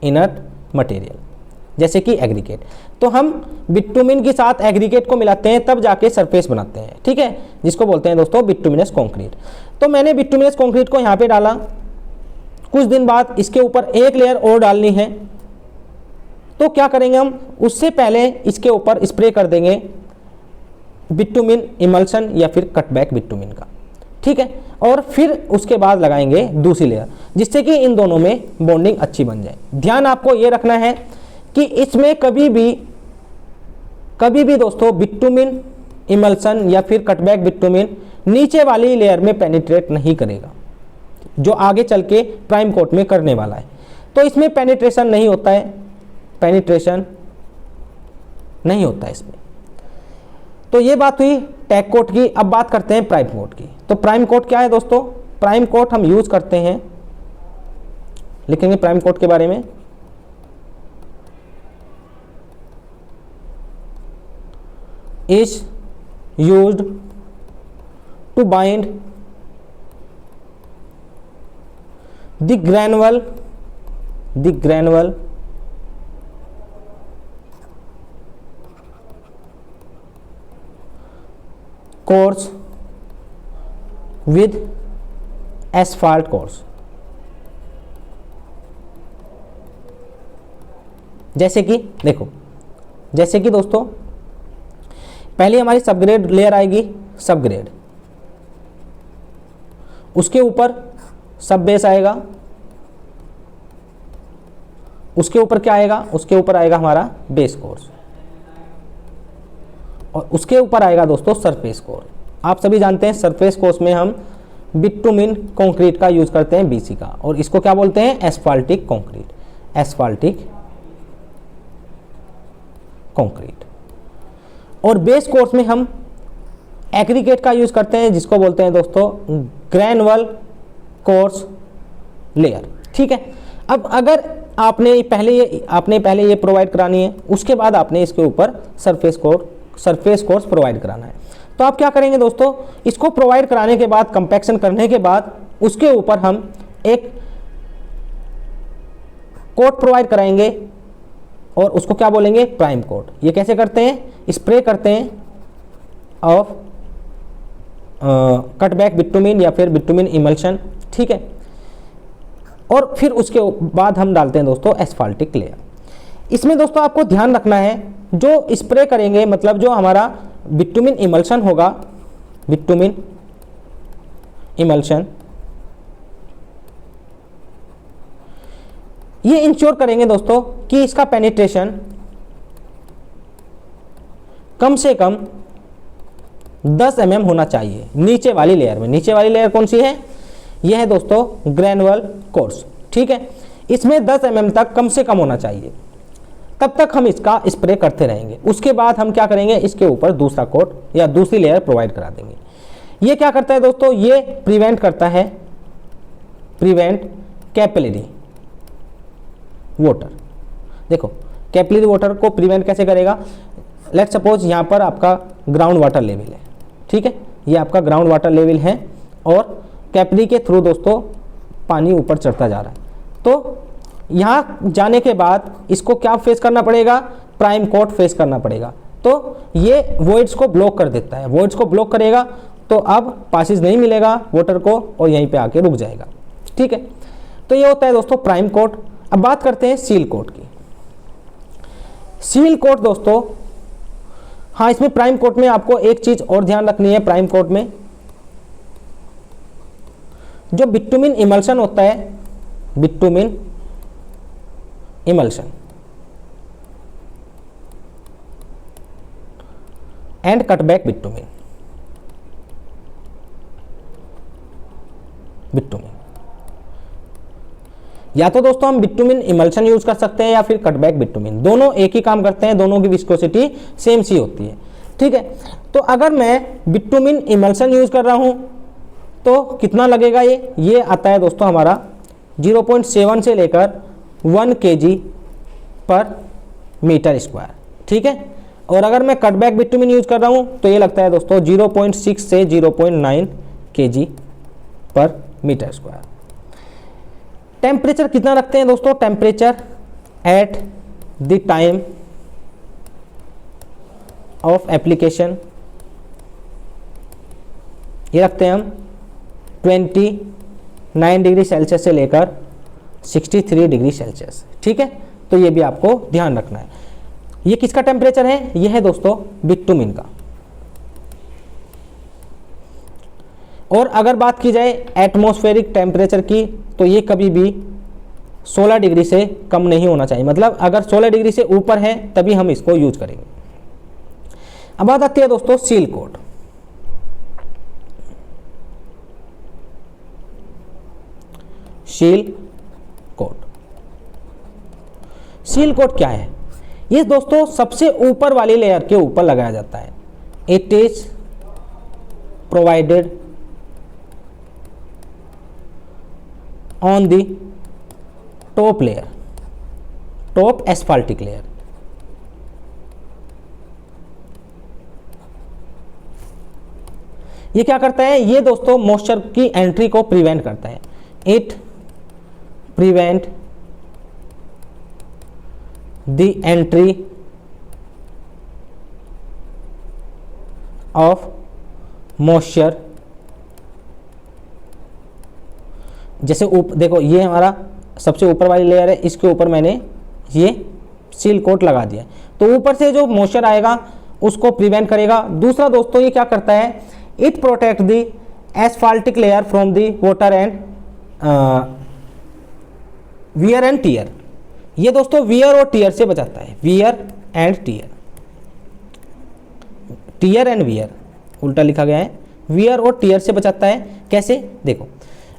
इनर्ट मटेरियल जैसे कि एग्रीगेट। तो हम बिटुमिन के साथ एग्रीगेट को मिलाते हैं तब जाके सरफेस बनाते हैं, ठीक है, जिसको बोलते हैं दोस्तों बिटुमिनस कंक्रीट। तो मैंने बिटुमिनस कंक्रीट को यहाँ पे डाला, कुछ दिन बाद इसके ऊपर एक लेयर और डालनी है। तो क्या करेंगे हम? उससे पहले इसके ऊपर स्प्रे कर देंगे बिटुमिन इमल्शन या फिर कटबैक बिटुमिन का, ठीक है, और फिर उसके बाद लगाएंगे दूसरी लेयर, जिससे कि इन दोनों में बॉन्डिंग अच्छी बन जाए। ध्यान आपको ये रखना है कि इसमें कभी भी दोस्तों बिटुमिन इमल्शन या फिर कटबैक बिटुमिन नीचे वाली लेयर में पेनिट्रेट नहीं करेगा, जो आगे चल के प्राइम कोट में करने वाला है। तो इसमें पेनिट्रेशन नहीं होता है, पेनिट्रेशन नहीं होता है इसमें। तो ये बात हुई टैग कोट की। अब बात करते हैं प्राइम कोट की। तो प्राइम कोट क्या है दोस्तों? प्राइम कोट हम यूज करते हैं, लिखेंगे प्राइम कोट के बारे में, is used to bind the granule cores with asphalt cores। जैसे कि देखो, जैसे कि दोस्तों पहले हमारी सबग्रेड लेयर आएगी, सबग्रेड, उसके ऊपर सब बेस आएगा, उसके ऊपर क्या आएगा? उसके ऊपर आएगा हमारा बेस कोर्स, और उसके ऊपर आएगा दोस्तों सरफेस कोर। आप सभी जानते हैं सरफेस कोर्स में हम बिटुमिन कंक्रीट का यूज करते हैं, बीसी का, और इसको क्या बोलते हैं? एस्फाल्टिक कंक्रीट, एस्फाल्टिक कंक्रीट। और बेस कोर्स में हम एग्रीगेट का यूज करते हैं, जिसको बोलते हैं दोस्तों ग्रैनुअल कोर्स लेयर, ठीक है। अब अगर आपने पहले ये प्रोवाइड करानी है, उसके बाद आपने इसके ऊपर सरफेस कोर्स प्रोवाइड कराना है। तो आप क्या करेंगे दोस्तों? इसको प्रोवाइड कराने के बाद, कंपैक्शन करने के बाद, उसके ऊपर हम एक कोट प्रोवाइड कराएंगे और उसको क्या बोलेंगे? Prime coat. ये कैसे करते हैं? स्प्रे करते हैं ऑफ कटबैक बिटुमिन या फिर बिटुमिन इमल्शन, ठीक है, और फिर उसके बाद हम डालते हैं दोस्तों एस्फाल्टिक लेयर। इसमें दोस्तों आपको ध्यान रखना है, जो स्प्रे करेंगे, मतलब जो हमारा बिटुमिन इमल्शन होगा, बिटुमिन इमल्शन, ये इंश्योर करेंगे दोस्तों कि इसका पेनिट्रेशन कम से कम 10 mm होना चाहिए नीचे वाली लेयर में। नीचे वाली लेयर कौन सी है? यह है दोस्तों ग्रैनुअल कोर्स, ठीक है। इसमें 10 mm तक कम से कम होना चाहिए, तब तक हम इसका स्प्रे करते रहेंगे। उसके बाद हम क्या करेंगे? इसके ऊपर दूसरा कोट या दूसरी लेयर प्रोवाइड करा देंगे। ये क्या करता है दोस्तों? ये प्रिवेंट करता है, प्रिवेंट कैपिलरी वाटर। देखो कैपिलरी वाटर को प्रिवेंट कैसे करेगा? लेट्स सपोज यहाँ पर आपका ग्राउंड वाटर लेवल है, ठीक है, ये आपका ग्राउंड वाटर लेवल है और कैपिलरी के थ्रू दोस्तों पानी ऊपर चढ़ता जा रहा है। तो यहाँ जाने के बाद इसको क्या फेस करना पड़ेगा? प्राइम कोट फेस करना पड़ेगा। तो ये वॉइड्स को ब्लॉक कर देता है, वॉइड्स को ब्लॉक करेगा तो अब पासेज नहीं मिलेगा वाटर को और यहीं पे आके रुक जाएगा, ठीक है। तो ये होता है दोस्तों प्राइम कोट। अब बात करते हैं सील कोट की। सील कोट दोस्तों, हाँ, इसमें प्राइम कोट में आपको एक चीज और ध्यान रखनी है। प्राइम कोट में जो बिटुमिन इमल्शन होता है, bitumen emulsion and cutback bitumen, या तो दोस्तों हम बिटुमिन इमल्शन यूज कर सकते हैं या फिर कटबैक बिटुमिन, दोनों एक ही काम करते हैं, दोनों की विस्कोसिटी सेम सी होती है। ठीक है, तो अगर मैं बिटुमिन इमल्शन यूज कर रहा हूं तो कितना लगेगा, ये आता है दोस्तों हमारा 0.7 से लेकर 1 kg पर मीटर स्क्वायर। ठीक है, और अगर मैं कटबैक बिटुमिन यूज कर रहा हूं तो ये लगता है दोस्तों 0.6 से 0.9 kg पर मीटर स्क्वायर। टेम्परेचर कितना रखते हैं दोस्तों, temperature at the time of application ये रखते हैं हम 29 डिग्री सेल्सियस से लेकर 63 डिग्री सेल्सियस। ठीक है, तो ये भी आपको ध्यान रखना है। ये किसका टेम्परेचर है, ये है दोस्तों बिटुमिन का। और अगर बात की जाए एटमॉस्फेरिक टेम्परेचर की तो ये कभी भी 16 डिग्री से कम नहीं होना चाहिए, मतलब अगर 16 डिग्री से ऊपर है तभी हम इसको यूज करेंगे। अब बात आती है दोस्तों seal code. Seal code, seal code क्या है, ये दोस्तों सबसे ऊपर वाली लेयर के ऊपर लगाया जाता है। It is provided on the top layer, top asphaltic layer. ये क्या करता है, ये दोस्तों मॉइस्चर की एंट्री को प्रिवेंट करता है। It prevent the entry of moisture, जैसे देखो ये हमारा सबसे ऊपर वाली लेयर है, इसके ऊपर मैंने ये सील कोट लगा दिया, तो ऊपर से जो मॉइस्चर आएगा उसको प्रिवेंट करेगा। दूसरा दोस्तों ये क्या करता है, it protect the asphaltic layer from the water and wear and tear. ये दोस्तों वियर और टीयर से बचाता है, wear and tear, tear and wear उल्टा लिखा गया है, वियर और टीयर से बचाता है। कैसे, देखो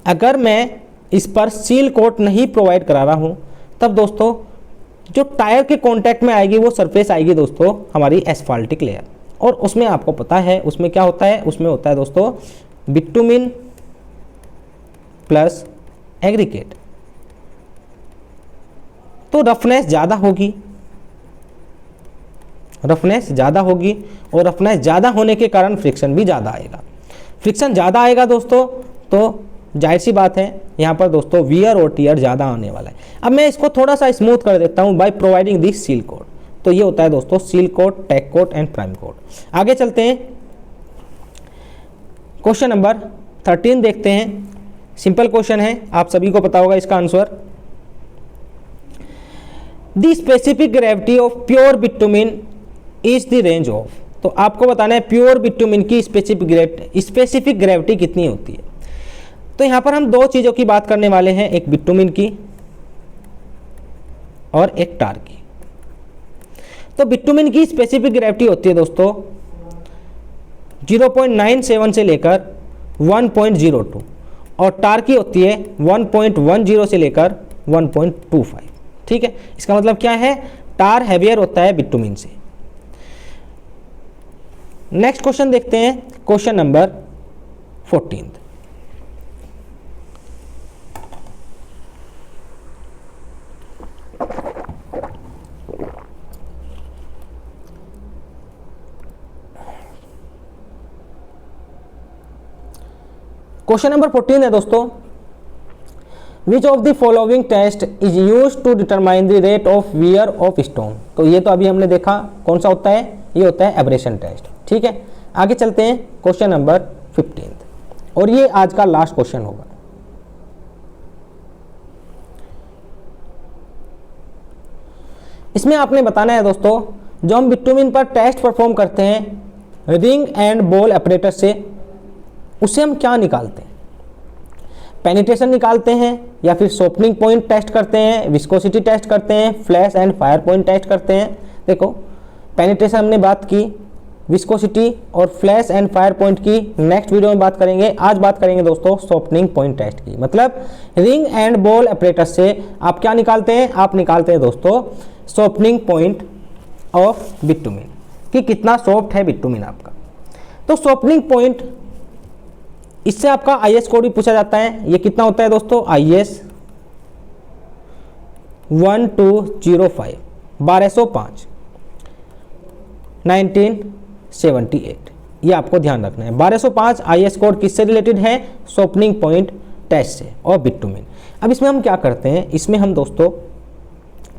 अगर मैं इस पर सील कोट नहीं प्रोवाइड करा रहा हूं तब दोस्तों जो टायर के कांटेक्ट में आएगी वो सरफेस आएगी दोस्तों हमारी एस्फाल्टिक लेयर, और उसमें आपको पता है उसमें क्या होता है, उसमें होता है दोस्तों बिटुमिन प्लस एग्रीगेट, तो रफनेस ज़्यादा होगी, रफनेस ज़्यादा होगी, और रफनेस ज़्यादा होने के कारण फ्रिक्शन भी ज़्यादा आएगा। फ्रिक्शन ज़्यादा आएगा दोस्तों तो जाहिर सी बात है यहाँ पर दोस्तों वियर और टीयर ज़्यादा आने वाला है। अब मैं इसको थोड़ा सा स्मूथ कर देता हूँ by providing this seal coat. तो ये होता है दोस्तों seal coat, tack coat and prime coat. आगे चलते हैं, क्वेश्चन नंबर 13 देखते हैं। सिंपल क्वेश्चन है, आप सभी को पता होगा इसका answer. The specific gravity of pure bitumen is the range of, तो आपको बताना है प्योर बिटुमिन की स्पेसिफिक ग्रेविटी कितनी होती है। तो यहाँ पर हम दो चीज़ों की बात करने वाले हैं, एक बिटुमिन की और एक टार की। तो बिटुमिन की स्पेसिफिक ग्रेविटी होती है दोस्तों 0.97 से लेकर 1.02, और टार की होती है 1.10 से लेकर 1.25। ठीक है, इसका मतलब क्या है, टार हैवियर होता है बिटुमिन से। नेक्स्ट क्वेश्चन देखते हैं, क्वेश्चन नंबर 14। क्वेश्चन नंबर 14 है दोस्तों, which of the following test is use to determine the rate of wear of stone. तो ये तो अभी हमने देखा कौन सा होता है, ये होता है एब्रेशन टेस्ट। ठीक है, आगे चलते हैं क्वेश्चन नंबर 15, और ये आज का लास्ट क्वेश्चन होगा। इसमें आपने बताना है दोस्तों, जो हम बिटुमिन पर टेस्ट परफॉर्म करते हैं रिंग एंड बॉल ऑपरेटर से, उससे हम क्या निकालते हैं, पेनिट्रेशन निकालते हैं या फिर सोपनिंग पॉइंट टेस्ट करते हैं, विस्कोसिटी टेस्ट करते हैं, flash and fire point test करते हैं। देखो पेनिट्रेशन हमने बात की, विस्कोसिटी और फ्लैश एंड फायर पॉइंट की नेक्स्ट वीडियो में बात करेंगे। आज बात करेंगे दोस्तों शॉर्पनिंग पॉइंट टेस्ट की, मतलब रिंग एंड बॉल ऑपरेटस से आप क्या निकालते हैं, आप निकालते हैं दोस्तों शॉर्पनिंग पॉइंट ऑफ बिटुमिन कि कितना सॉफ्ट है बिटुमिन आपका। तो शॉर्पनिंग पॉइंट, इससे आपका IS कोड भी पूछा जाता है। ये कितना होता है दोस्तों, IS 1205 1205 1978, ये आपको ध्यान रखना है। 1205 IS कोड किससे रिलेटेड है, शॉर्पनिंग पॉइंट टेस्ट से और बिटुमिन। अब इसमें हम क्या करते हैं, इसमें हम दोस्तों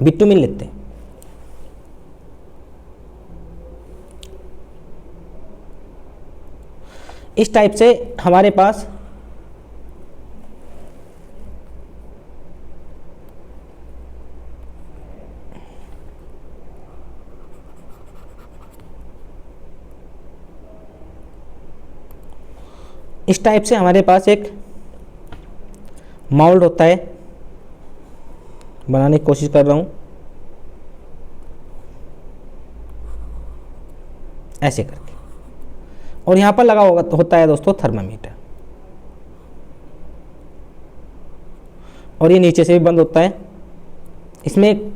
बिटुमिन लेते हैं। इस टाइप से हमारे पास एक माउल्ड होता है, बनाने की कोशिश कर रहा हूं ऐसे करके, और यहां पर लगा होता है दोस्तों थर्मामीटर, और ये नीचे से भी बंद होता है। इसमें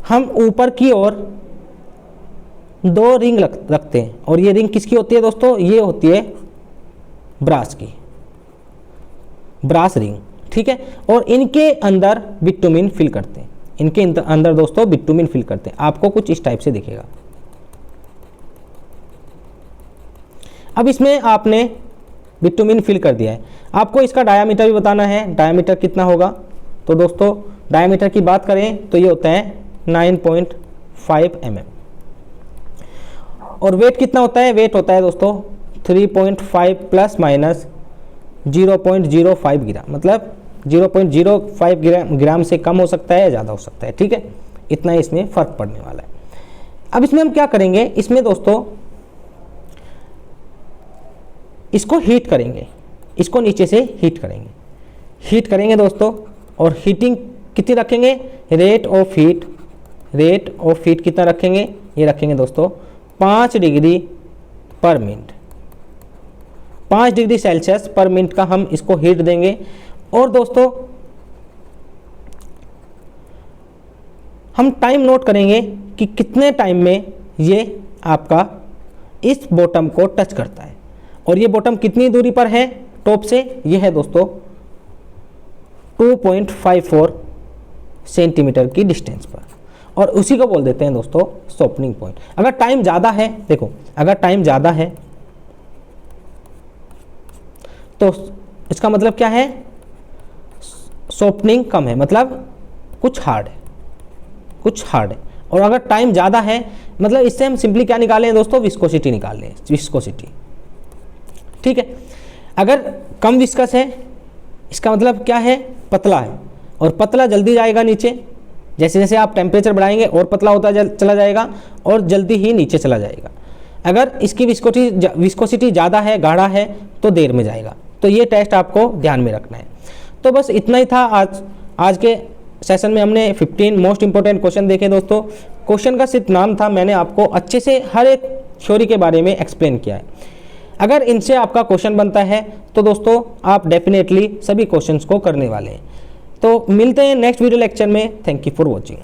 हम ऊपर की ओर 2 रिंग रखते हैं, और ये रिंग किसकी होती है दोस्तों, ये होती है ब्रास की, ब्रास रिंग, ठीक है। और इनके अंदर बिटुमिन फिल करते हैं, इनके अंदर दोस्तों बिटुमिन फिल करते हैं। आपको कुछ इस टाइप से दिखेगा। अब इसमें आपने बिटुमिन फिल कर दिया है, आपको इसका डायामीटर भी बताना है, डायामीटर कितना होगा। तो दोस्तों डायामीटर की बात करें तो ये होता है 9.5 mm, और वेट कितना होता है, वेट होता है दोस्तों 3.5 प्लस माइनस 0.05 ग्राम, मतलब 0.05 ग्राम से कम हो सकता है या ज़्यादा हो सकता है, ठीक है। इतना ही इसमें फ़र्क पड़ने वाला है। अब इसमें हम क्या करेंगे, इसमें दोस्तों इसको हीट करेंगे, इसको नीचे से हीट करेंगे दोस्तों। और हीटिंग कितनी रखेंगे, रेट ऑफ हीट कितना रखेंगे, ये रखेंगे दोस्तों 5 डिग्री पर मिनट, 5 डिग्री सेल्सियस पर मिनट का हम इसको हीट देंगे। और दोस्तों हम टाइम नोट करेंगे कि कितने टाइम में ये आपका इस बॉटम को टच करता है, और ये बॉटम कितनी दूरी पर है टॉप से, ये है दोस्तों 2.54 सेंटीमीटर की डिस्टेंस पर, और उसी को बोल देते हैं दोस्तों शॉर्पनिंग पॉइंट। अगर टाइम ज़्यादा है, देखो अगर टाइम ज़्यादा है तो इसका मतलब क्या है, शॉर्पनिंग कम है, मतलब कुछ हार्ड है। और अगर टाइम ज़्यादा है, मतलब इससे हम सिंपली क्या निकालें दोस्तों, विस्कोसिटी निकाल लें, विस्कोसिटी, ठीक है। अगर कम विस्कस है, इसका मतलब क्या है, पतला है, और पतला जल्दी जाएगा नीचे, जैसे जैसे आप टेम्परेचर बढ़ाएंगे और पतला होता चला जाएगा और जल्दी ही नीचे चला जाएगा। अगर इसकी विस्कोसिटी ज़्यादा है, गाढ़ा है, तो देर में जाएगा। तो ये टेस्ट आपको ध्यान में रखना है। तो बस इतना ही था आज के सेशन में। हमने 15 मोस्ट इंपॉर्टेंट क्वेश्चन देखे दोस्तों। क्वेश्चन का सिर्फ नाम था, मैंने आपको अच्छे से हर एक थ्योरी के बारे में एक्सप्लेन किया है। अगर इनसे आपका क्वेश्चन बनता है तो दोस्तों आप डेफिनेटली सभी क्वेश्चंस को करने वाले हैं। तो मिलते हैं नेक्स्ट वीडियो लेक्चर में। Thank you for watching.